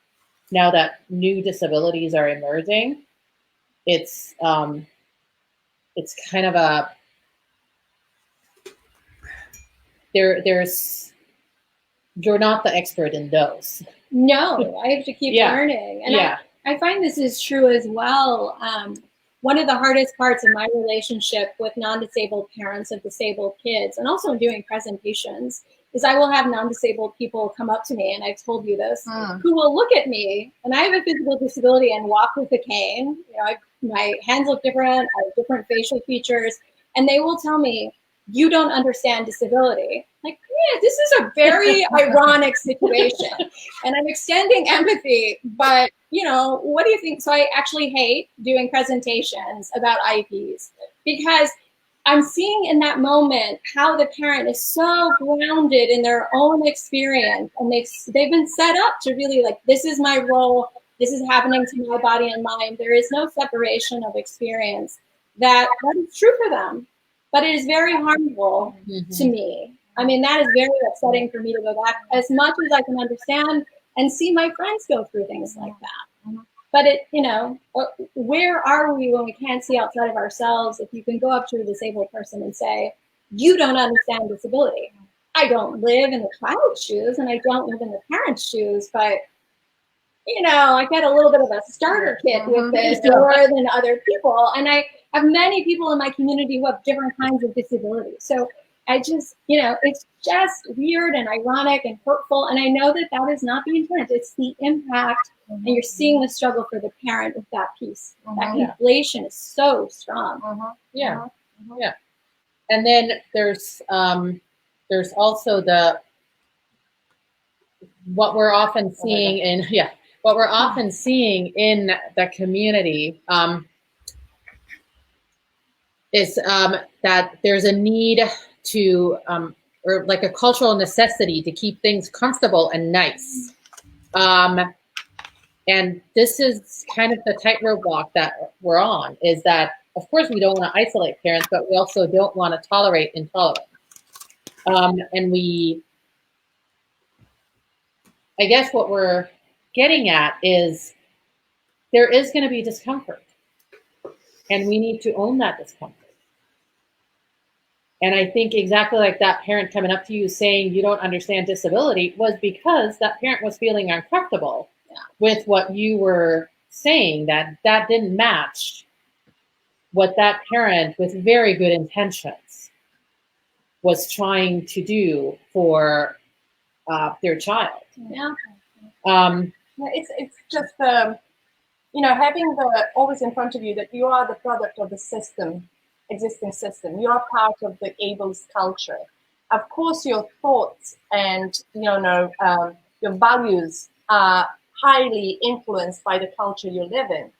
now that new disabilities are emerging, it's kind of a there's you're not the expert in those.
No, I have to keep learning. And I find this is true as well. One of the hardest parts of my relationship with non-disabled parents of disabled kids, and also doing presentations, is I will have non-disabled people come up to me, and I've told you this, who will look at me, and I have a physical disability and walk with a cane. You know, my hands look different, I have different facial features, and they will tell me, "You don't understand disability." Like, yeah, this is a very ironic situation, and I'm extending empathy, but you know, what do you think? So I actually hate doing presentations about IEPs because I'm seeing in that moment how the parent is so grounded in their own experience, and they've been set up to really like, this is my role, this is happening to my body and mind. There is no separation of experience. That is true for them, but it is very harmful to me. I mean, that is very upsetting for me to go back as much as I can understand and see my friends go through things like that. But it, you know, where are we when we can't see outside of ourselves? If you can go up to a disabled person and say, "You don't understand disability." I don't live in the child's shoes and I don't live in the parent's shoes, but you know, I get a little bit of a starter kit with this more than other people. And I have many people in my community who have different kinds of disabilities. So I just, you know, it's just weird and ironic and hurtful. And I know that that is not the intent. It's the impact. And you're seeing the struggle for the parent with that piece. That inflation is so strong.
Yeah. And then there's also what we're often seeing in the community is that there's a need to or like a cultural necessity to keep things comfortable and nice. And this is kind of the tightrope walk that we're on, is that, of course, we don't want to isolate parents, but we also don't want to tolerate intolerance. And I guess what we're getting at is there is going to be discomfort, and we need to own that discomfort. And I think exactly like that parent coming up to you saying you don't understand disability was because that parent was feeling uncomfortable with what you were saying, that didn't match what that parent with very good intentions was trying to do for their child.
It's just you know, having always in front of you that you are the product of the existing system. You are part of the ableist culture. Of course, your thoughts and your values are highly influenced by the culture you live in,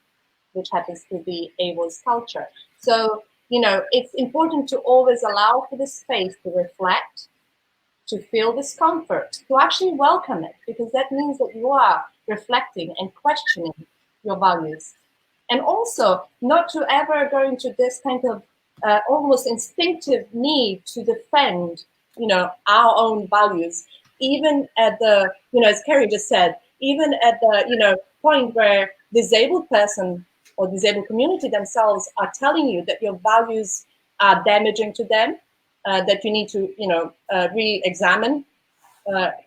which happens to be ableist culture. So, you know, it's important to always allow for the space to reflect, to feel discomfort, to actually welcome it, because that means that you are reflecting and questioning your values. And also not to ever go into this kind of almost instinctive need to defend, our own values, even at the, as Carrie just said, even at the, point where disabled person or disabled community themselves are telling you that your values are damaging to them, that you need to, re-examine,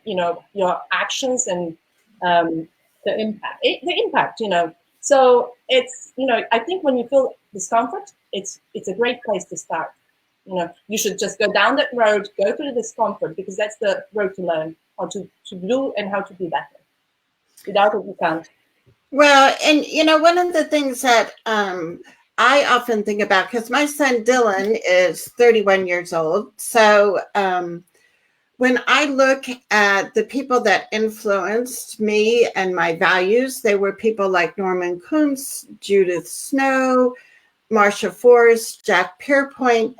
your actions and the impact, So it's, I think when you feel discomfort, it's a great place to start. You should just go down that road, go through the discomfort, because that's the road to learn how to do and how to be better. Without it, you can't.
Well, and one of the things that I often think about, because my son Dylan is 31 years old. So when I look at the people that influenced me and my values, they were people like Norman Kuntz, Judith Snow, Marcia Forrest, Jack Pierpoint.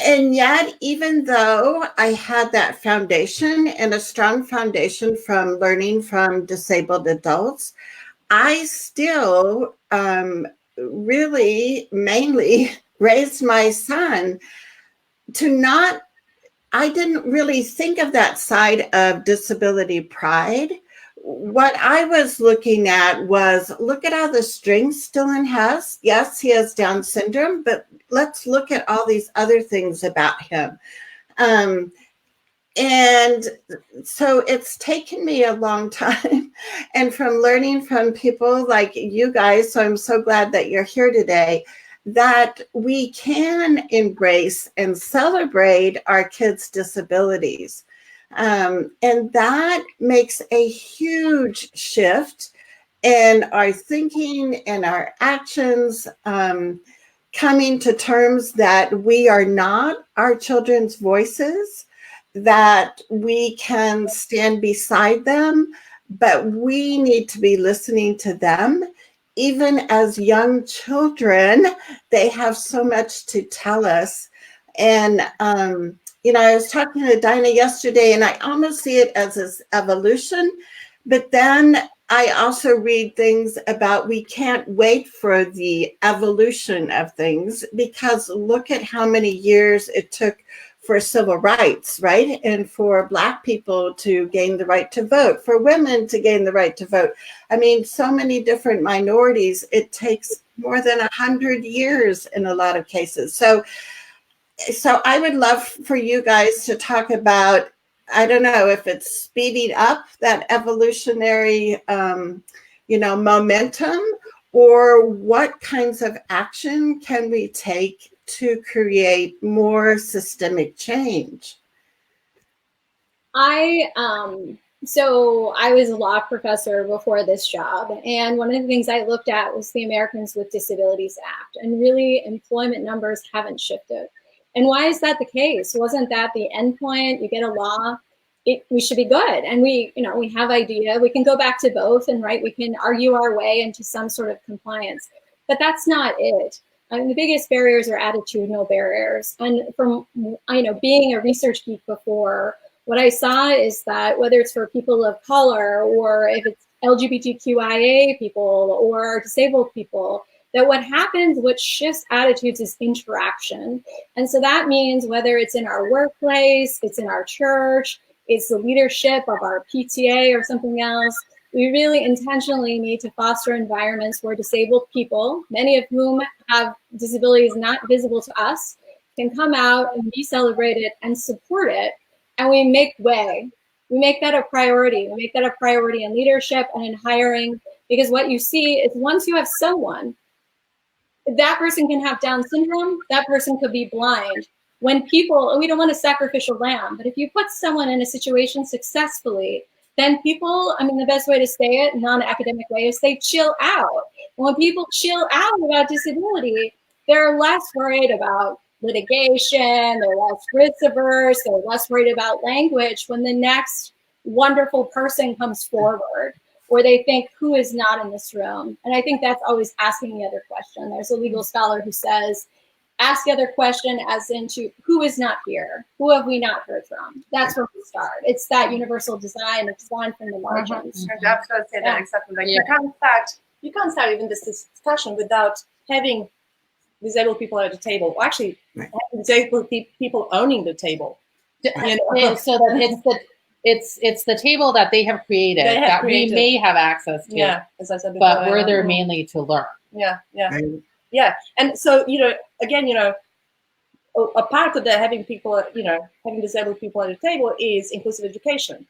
And yet, even though I had that foundation and a strong foundation from learning from disabled adults, I still really mainly raised my son I didn't really think of that side of disability pride. What I was looking at was, look at all the strengths Dylan has. Yes, he has Down syndrome, but let's look at all these other things about him. And so it's taken me a long time, and from learning from people like you guys, so I'm so glad that you're here today, that we can embrace and celebrate our kids' disabilities. And that makes a huge shift in our thinking and our actions, coming to terms that we are not our children's voices, that we can stand beside them, but we need to be listening to them. Even as young children, they have so much to tell us. And, I was talking to Dinah yesterday, and I almost see it as this evolution, but then I also read things about we can't wait for the evolution of things, because look at how many years it took for civil rights, right? And for Black people to gain the right to vote, for women to gain the right to vote. I mean, so many different minorities, it takes more than 100 years in a lot of cases. So I would love for you guys to talk about, I don't know if it's speeding up that evolutionary, momentum, or what kinds of action can we take to create more systemic change?
So I was a law professor before this job, and one of the things I looked at was the Americans with Disabilities Act, and really employment numbers haven't shifted. And why is that the case? Wasn't that the endpoint? You get a law, we should be good, and we have idea. We can go back to both, and we can argue our way into some sort of compliance, but that's not it. I mean, the biggest barriers are attitudinal barriers, and from being a research geek before, what I saw is that whether it's for people of color, or if it's LGBTQIA people or disabled people, that what happens, what shifts attitudes is interaction. And so that means whether it's in our workplace, it's in our church, it's the leadership of our PTA or something else, we really intentionally need to foster environments where disabled people, many of whom have disabilities not visible to us, can come out and be celebrated and support it. And we make way. We make that a priority. We make that a priority in leadership and in hiring, because what you see is once you have someone, that person can have Down syndrome, that person could be blind. When people, we don't want a sacrificial lamb, but if you put someone in a situation successfully, then people, the best way to say it, non-academic way, is they chill out. And when people chill out about disability, they're less worried about litigation, they're less risk averse, they're less worried about language when the next wonderful person comes forward, or they think, who is not in this room? And I think that's always asking the other question. There's a legal scholar who says, ask the other question as into who is not here? Who have we not heard from? That's where we start. It's that universal design, it's design from the margins.
I was going to say that exactly. Like, you can't start even this discussion without having disabled people at the table, or actually disabled people owning the table.
So that it's the table that they have created we may have access to.
Yeah, as I said before,
but we're there mainly to learn.
Yeah. And so again, a part of the having disabled people at the table is inclusive education.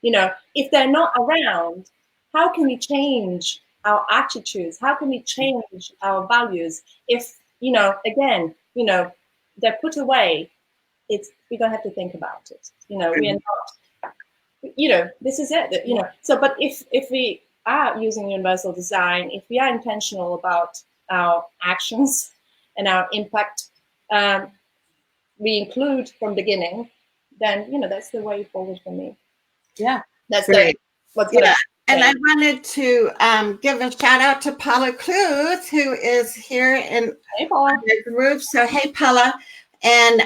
If they're not around, how can we change our attitudes? How can we change our values? If again, they're put away, we don't have to think about it. We are not, this is it, So, but if we are using universal design, if we are intentional about our actions and our impact, we include from beginning, then, that's the way forward for me.
Yeah.
That's
great.
What's going to
And I wanted to give a shout out to Paula Cluth, who is here in the group. So, hey, Paula. And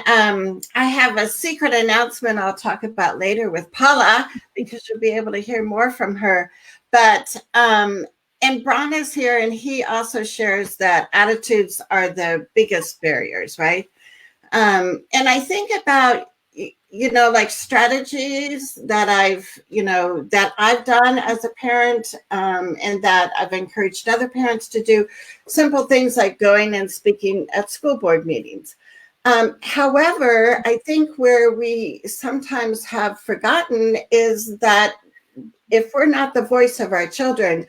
I have a secret announcement I'll talk about later with Paula, because you'll be able to hear more from her. But, and Bron is here, and he also shares that attitudes are the biggest barriers, right? And I think about, like strategies that I've done as a parent, and that I've encouraged other parents to do. Simple things like going and speaking at school board meetings. However, I think where we sometimes have forgotten is that if we're not the voice of our children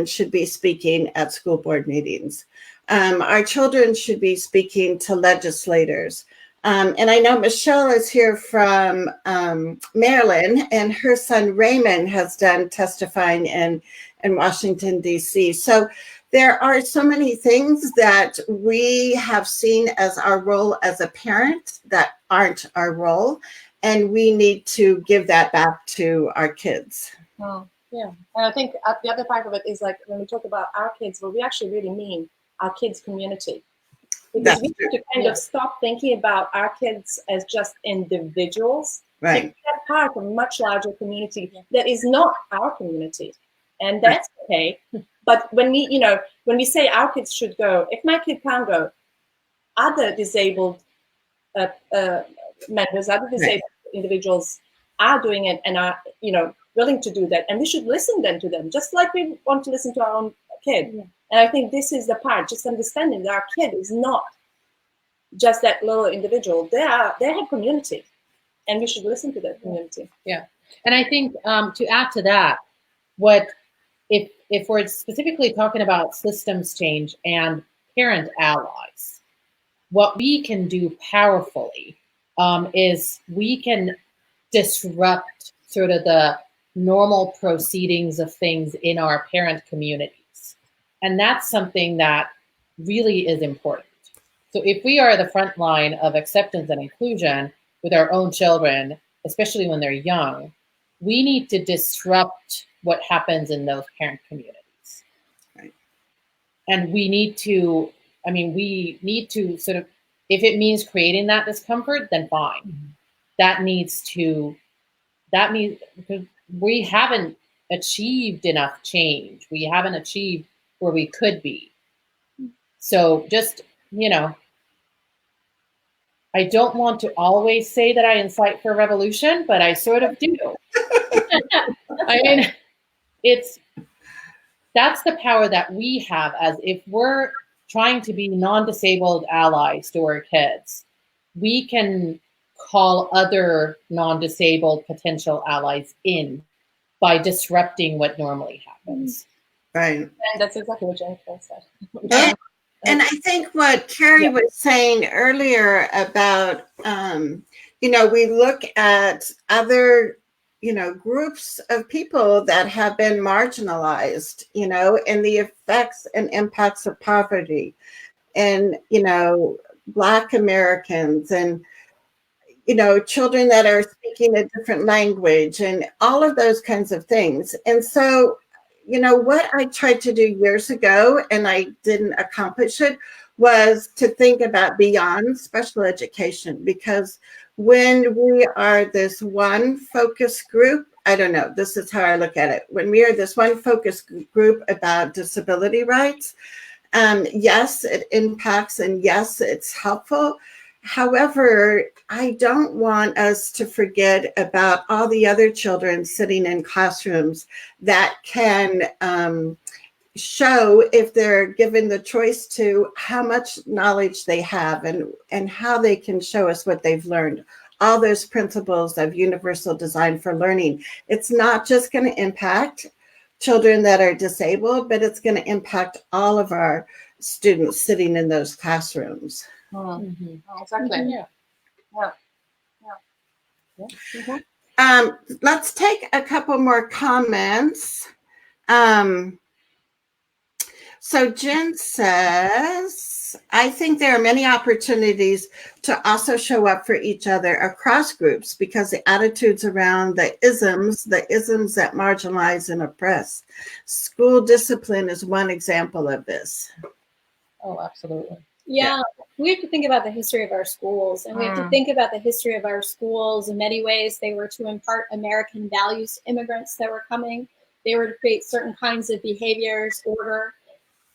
should be speaking at school board meetings. Our children should be speaking to legislators. And I know Michelle is here from Maryland, and her son Raymond has done testifying in Washington, D.C. So there are so many things that we have seen as our role as a parent that aren't our role. And we need to give that back to our kids.
Oh, yeah. And I think the other part of it is like when we talk about our kids, what we actually really mean our kids' community. Because we need to kind of stop thinking about our kids as just individuals.
Right.
They're part of a much larger community that is not our community. And that's okay. But when we say our kids should go, if my kid can't go, other disabled members, other disabled individuals are doing it and are, willing to do that. And we should listen then to them, just like we want to listen to our own kid. Yeah. And I think this is the part, just understanding that our kid is not just that little individual. They have community, and we should listen to that community.
Yeah. And I think to add to that, if we're specifically talking about systems change and parent allies, what we can do powerfully is we can disrupt sort of the normal proceedings of things in our parent communities. And that's something that really is important. So if we are the front line of acceptance and inclusion with our own children, especially when they're young, we need to disrupt what happens in those parent communities.
Right.
And we need to sort of, if it means creating that discomfort, then fine. Mm-hmm. That means because we haven't achieved enough change. We haven't achieved where we could be. So just, I don't want to always say that I incite for revolution, but I sort of do. I mean, that's the power that we have, as if we're trying to be non-disabled allies to our kids, we can call other non-disabled potential allies in by disrupting what normally happens.
Right.
And that's exactly what Jennifer said.
And I think what Carrie was saying earlier about, we look at other, groups of people that have been marginalized, and the effects and impacts of poverty, and, Black Americans, and, children that are speaking a different language, and all of those kinds of things. And so, what I tried to do years ago, and I didn't accomplish it, was to think about beyond special education. Because when we are this one focus group, I don't know, this is how I look at it. When we are this one focus group about disability rights, yes, it impacts, and yes, it's helpful. However, I don't want us to forget about all the other children sitting in classrooms that can show, if they're given the choice to, how much knowledge they have, and how they can show us what they've learned. All those principles of universal design for learning. It's not just going to impact children that are disabled, but it's going to impact all of our students sitting in those classrooms.
Mm-hmm. Exactly. Yeah.
Mm-hmm. Let's take a couple more comments. So Jen says, I think there are many opportunities to also show up for each other across groups, because the attitudes around the isms that marginalize and oppress. School discipline is one example of this.
Oh, absolutely.
Yeah, we have to think about the history of our schools, and we have to think about the history of our schools. In many ways, they were to impart American values to immigrants that were coming. They were to create certain kinds of behaviors, order.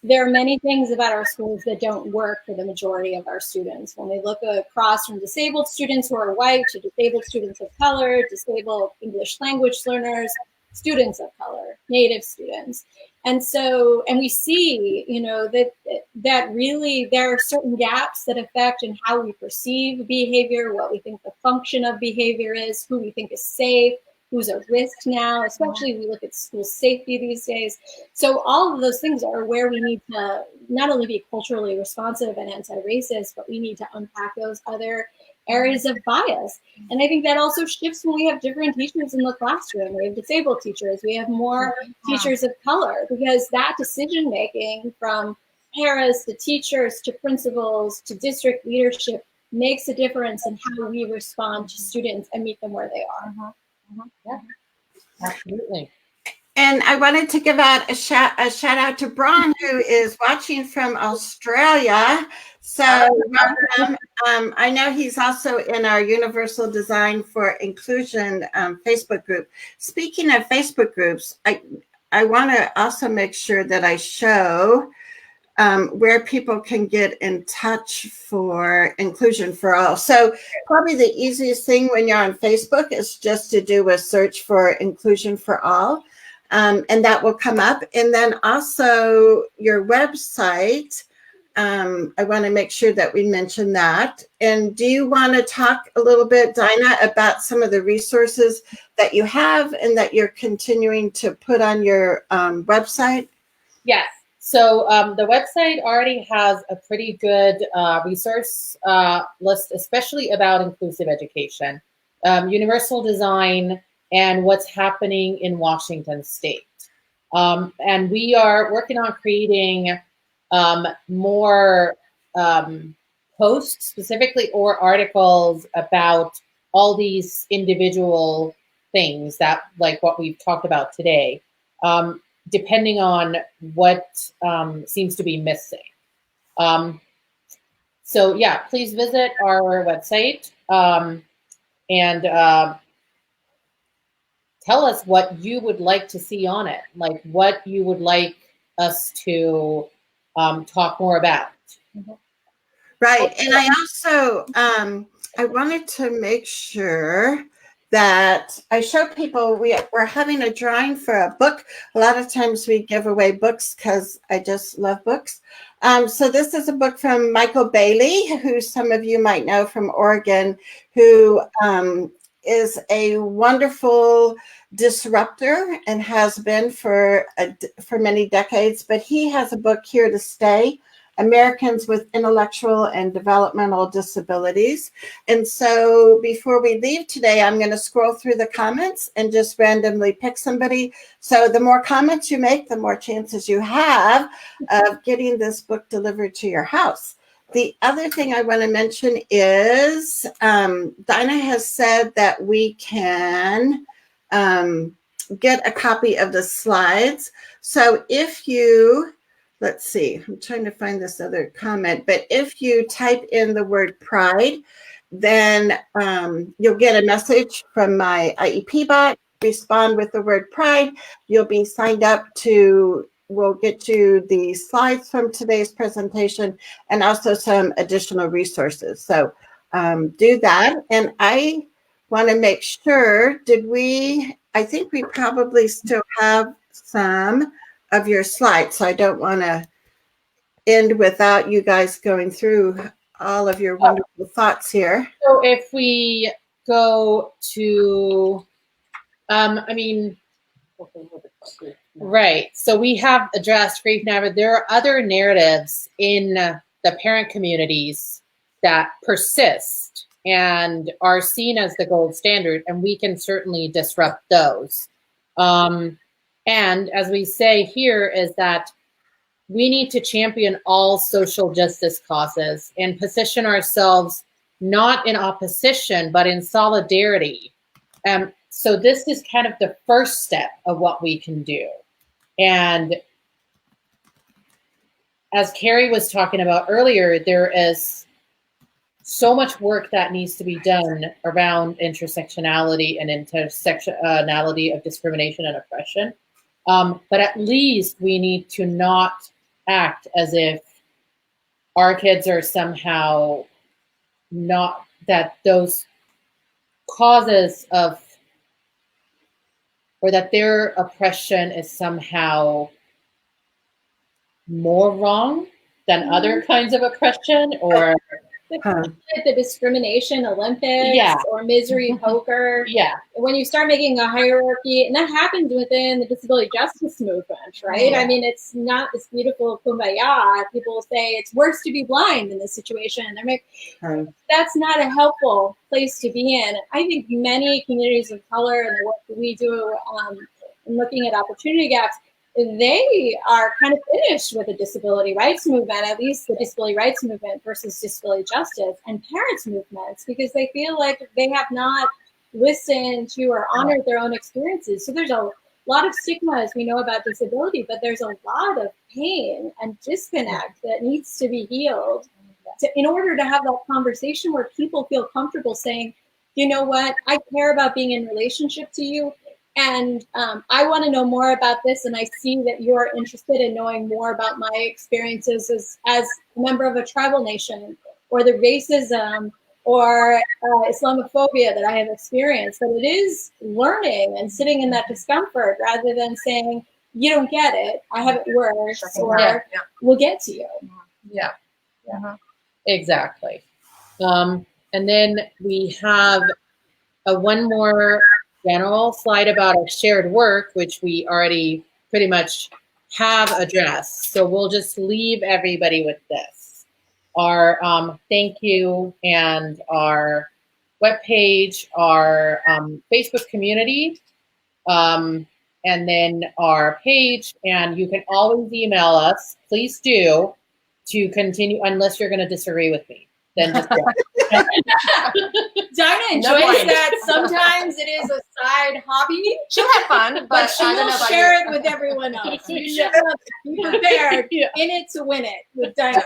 there are many things about our schools that don't work for the majority of our students. When we look across from disabled students who are white to disabled students of color, disabled English language learners, students of color, Native students. And so, and we see, you know, that really there are certain gaps that affect in how we perceive behavior, what we think the function of behavior is, who we think is safe, who's at risk now, especially if we look at school safety these days. So all of those things are where we need to not only be culturally responsive and anti-racist, but we need to unpack those other areas of bias. And I think that also shifts when we have different teachers in the classroom. We have disabled teachers, we have more teachers of color, because that decision making from paras to teachers to principals to district leadership makes a difference in how we respond to students and meet them where they are.
Yeah, absolutely.
And I wanted to give out a shout out to Braun, who is watching from Australia. So welcome. I know he's also in our Universal Design for Inclusion Facebook group. Speaking of Facebook groups, I want to also make sure that I show where people can get in touch for Inclusion for All. So probably the easiest thing when you're on Facebook is just to do a search for Inclusion for All, and that will come up. And then also your website, I want to make sure that we mention that. And do you want to talk a little bit, Taina, about some of the resources that you have and that you're continuing to put on your website?
Yes. So the website already has a pretty good resource list, especially about inclusive education, universal design, and what's happening in Washington State. And we are working on creating more posts specifically or articles about all these individual things that, like what we've talked about today, depending on what seems to be missing. So yeah, please visit our website and tell us what you would like to see on it, like what you would like us to talk more about.
Right. And I also, I wanted to make sure that I show people we're having a drawing for a book. A lot of times we give away books because I just love books. So this is a book from Michael Bailey, who some of you might know from Oregon, who is a wonderful disruptor and has been for many decades. But he has a book, Here to Stay: Americans with Intellectual and Developmental Disabilities. And so before we leave today, I'm going to scroll through the comments and just randomly pick somebody. So the more comments you make, the more chances you have of getting this book delivered to your house. The other thing I want to mention is Taina has said that we can get a copy of the slides. So if you, let's see, I'm trying to find this other comment, but if you type in the word pride, then you'll get a message from my IEP bot. Respond with the word pride. You'll be signed up to, we'll get you the slides from today's presentation and also some additional resources. So do that. And I want to make sure, I think we probably still have some of your slides. So I don't want to end without you guys going through all of your wonderful thoughts here.
So if we go to, right. So we have addressed grief narrative. There are other narratives in the parent communities that persist and are seen as the gold standard, and we can certainly disrupt those. And as we say here is that we need to champion all social justice causes and position ourselves not in opposition, but in solidarity. So this is kind of the first step of what we can do. And as Carrie was talking about earlier, there is so much work that needs to be done around intersectionality and intersectionality of discrimination and oppression. But at least we need to not act as if our kids are somehow not, that those causes of, or that their oppression is somehow more wrong than other kinds of oppression, or
the discrimination Olympics,
Yeah.
or misery poker.
yeah,
When you start making a hierarchy, and that happens within the disability justice movement, right?
Yeah.
I mean, it's not this beautiful kumbaya. People say it's worse to be blind in this situation. That's not a helpful place to be in. I think many communities of color and the work that we do in looking at opportunity gaps, they are kind of finished with the disability rights movement, at least the disability rights movement versus disability justice and parents' movements, because they feel like they have not listened to or honored their own experiences. So there's a lot of stigma, as we know, about disability, but there's a lot of pain and disconnect that needs to be healed in order to have that conversation where people feel comfortable saying, you know what, I care about being in relationship to you. And I want to know more about this, and I see that you're interested in knowing more about my experiences as a member of a tribal nation, or the racism or Islamophobia that I have experienced. That it is learning and sitting in that discomfort rather than saying, you don't get it, I have it worse, or we'll get to you.
yeah, exactly. And then we have one more general slide about our shared work, which we already pretty much have addressed. So we'll just leave everybody with this. Our thank you, and our webpage, our Facebook community, and then our page. And you can always email us, please do, to continue, unless you're going to disagree with me. Then just
Taina enjoys that. Sometimes it is a side hobby.
She'll have fun,
but she will share it with everyone else. You should be prepared in it to win it with Taina.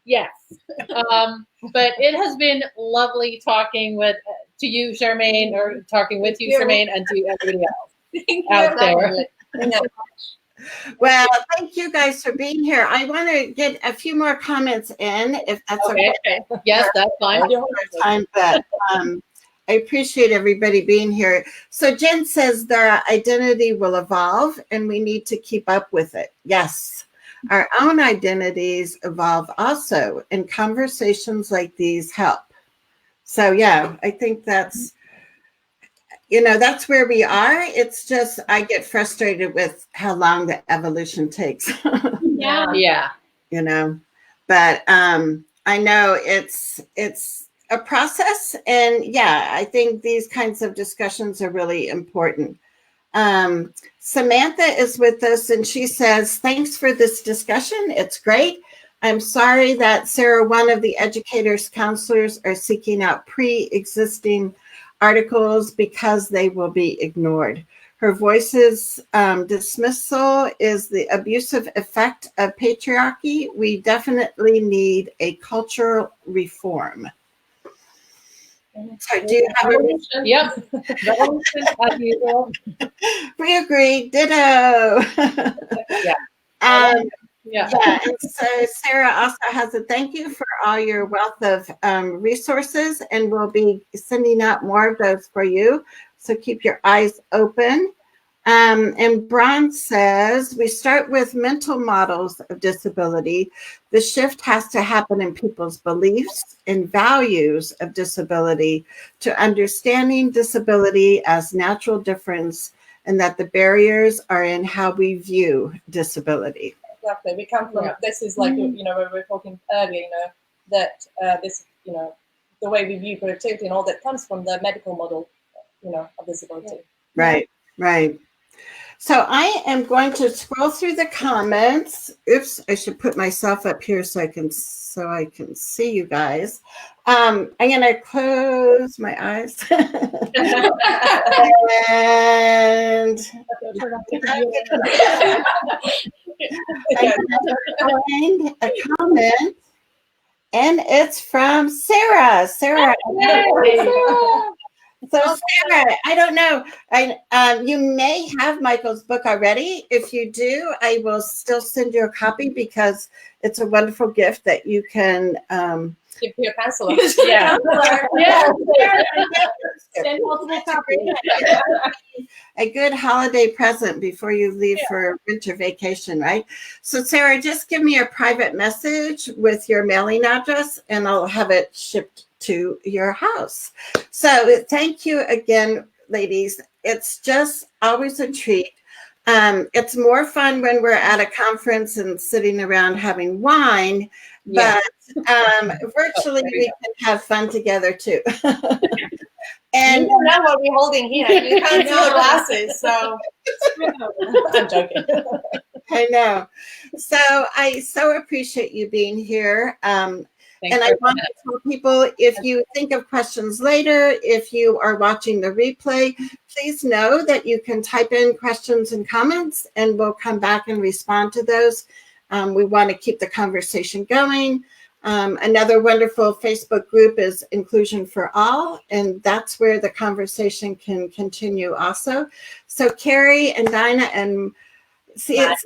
Yes. But it has been lovely talking to you, Charmaine, or talking with you, Charmaine, and to everybody else out there.
Thank you.
Well, thank you guys for being here. I want to get a few more comments in, if that's okay.
Yes, that's fine.
But I appreciate everybody being here. So Jen says their identity will evolve and we need to keep up with it. Yes, our own identities evolve also, and conversations like these help. So yeah, I think that's, that's where we are. It's just, I get frustrated with how long the evolution takes.
Yeah.
But I know it's a process, and I think these kinds of discussions are really important. Samantha is with us, and she says, thanks for this discussion. It's great. I'm sorry that Sarah, one of the educators, counselors are seeking out pre-existing articles because they will be ignored. Her voice's dismissal is the abusive effect of patriarchy. We definitely need a cultural reform. So do you have a
Yep. As usual.
We agree. Ditto.
Yeah.
And so Sarah also has a thank you for all your wealth of resources, and we'll be sending out more of those for you. So keep your eyes open. And Bron says, we start with mental models of disability. The shift has to happen in people's beliefs and values of disability to understanding disability as natural difference, and that the barriers are in how we view disability.
Exactly. We come from, this is like, when we were talking earlier, that this, the way we view productivity and all that comes from the medical model, of disability.
Right. So I am going to scroll through the comments. Oops, I should put myself up here so I can see you guys. I'm going to close my eyes. And find a comment, and it's from Sarah. Sarah. So Sarah, I don't know. You may have Michael's book already. If you do, I will still send you a copy because it's a wonderful gift that you can
Give your counselor.
Yeah.
Yeah.
Send multiple copies.
a good holiday present before you leave for winter vacation, right? So Sarah, just give me a private message with your mailing address and I'll have it shipped to your house. So thank you again, ladies. It's just always a treat. It's more fun when we're at a conference and sitting around having wine, but virtually we can have fun together too. And
you don't know what we're holding here. You can't see the glasses, so I'm joking.
I know. So I so appreciate you being here. And I want to tell people, if you think of questions later, if you are watching the replay, please know that you can type in questions and comments and we'll come back and respond to those. We want to keep the conversation going. Another wonderful Facebook group is Inclusion for All, and that's where the conversation can continue also. So Carrie and Taina and see, it's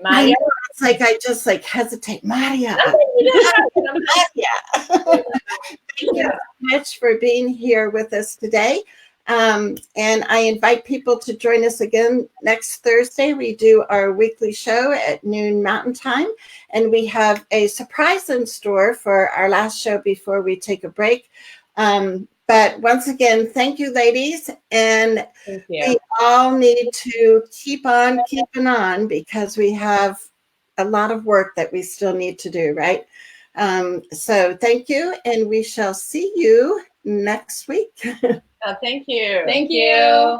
Marija. It's like I just like hesitate. Marija. Thank you so much for being here with us today. And I invite people to join us again next Thursday. We do our weekly show at noon Mountain Time, and we have a surprise in store for our last show before we take a break. But once again, thank you, ladies. And we all need to keep on keeping on because we have a lot of work that we still need to do, right? So thank you, and we shall see you next week.
Thank you.
Thank you.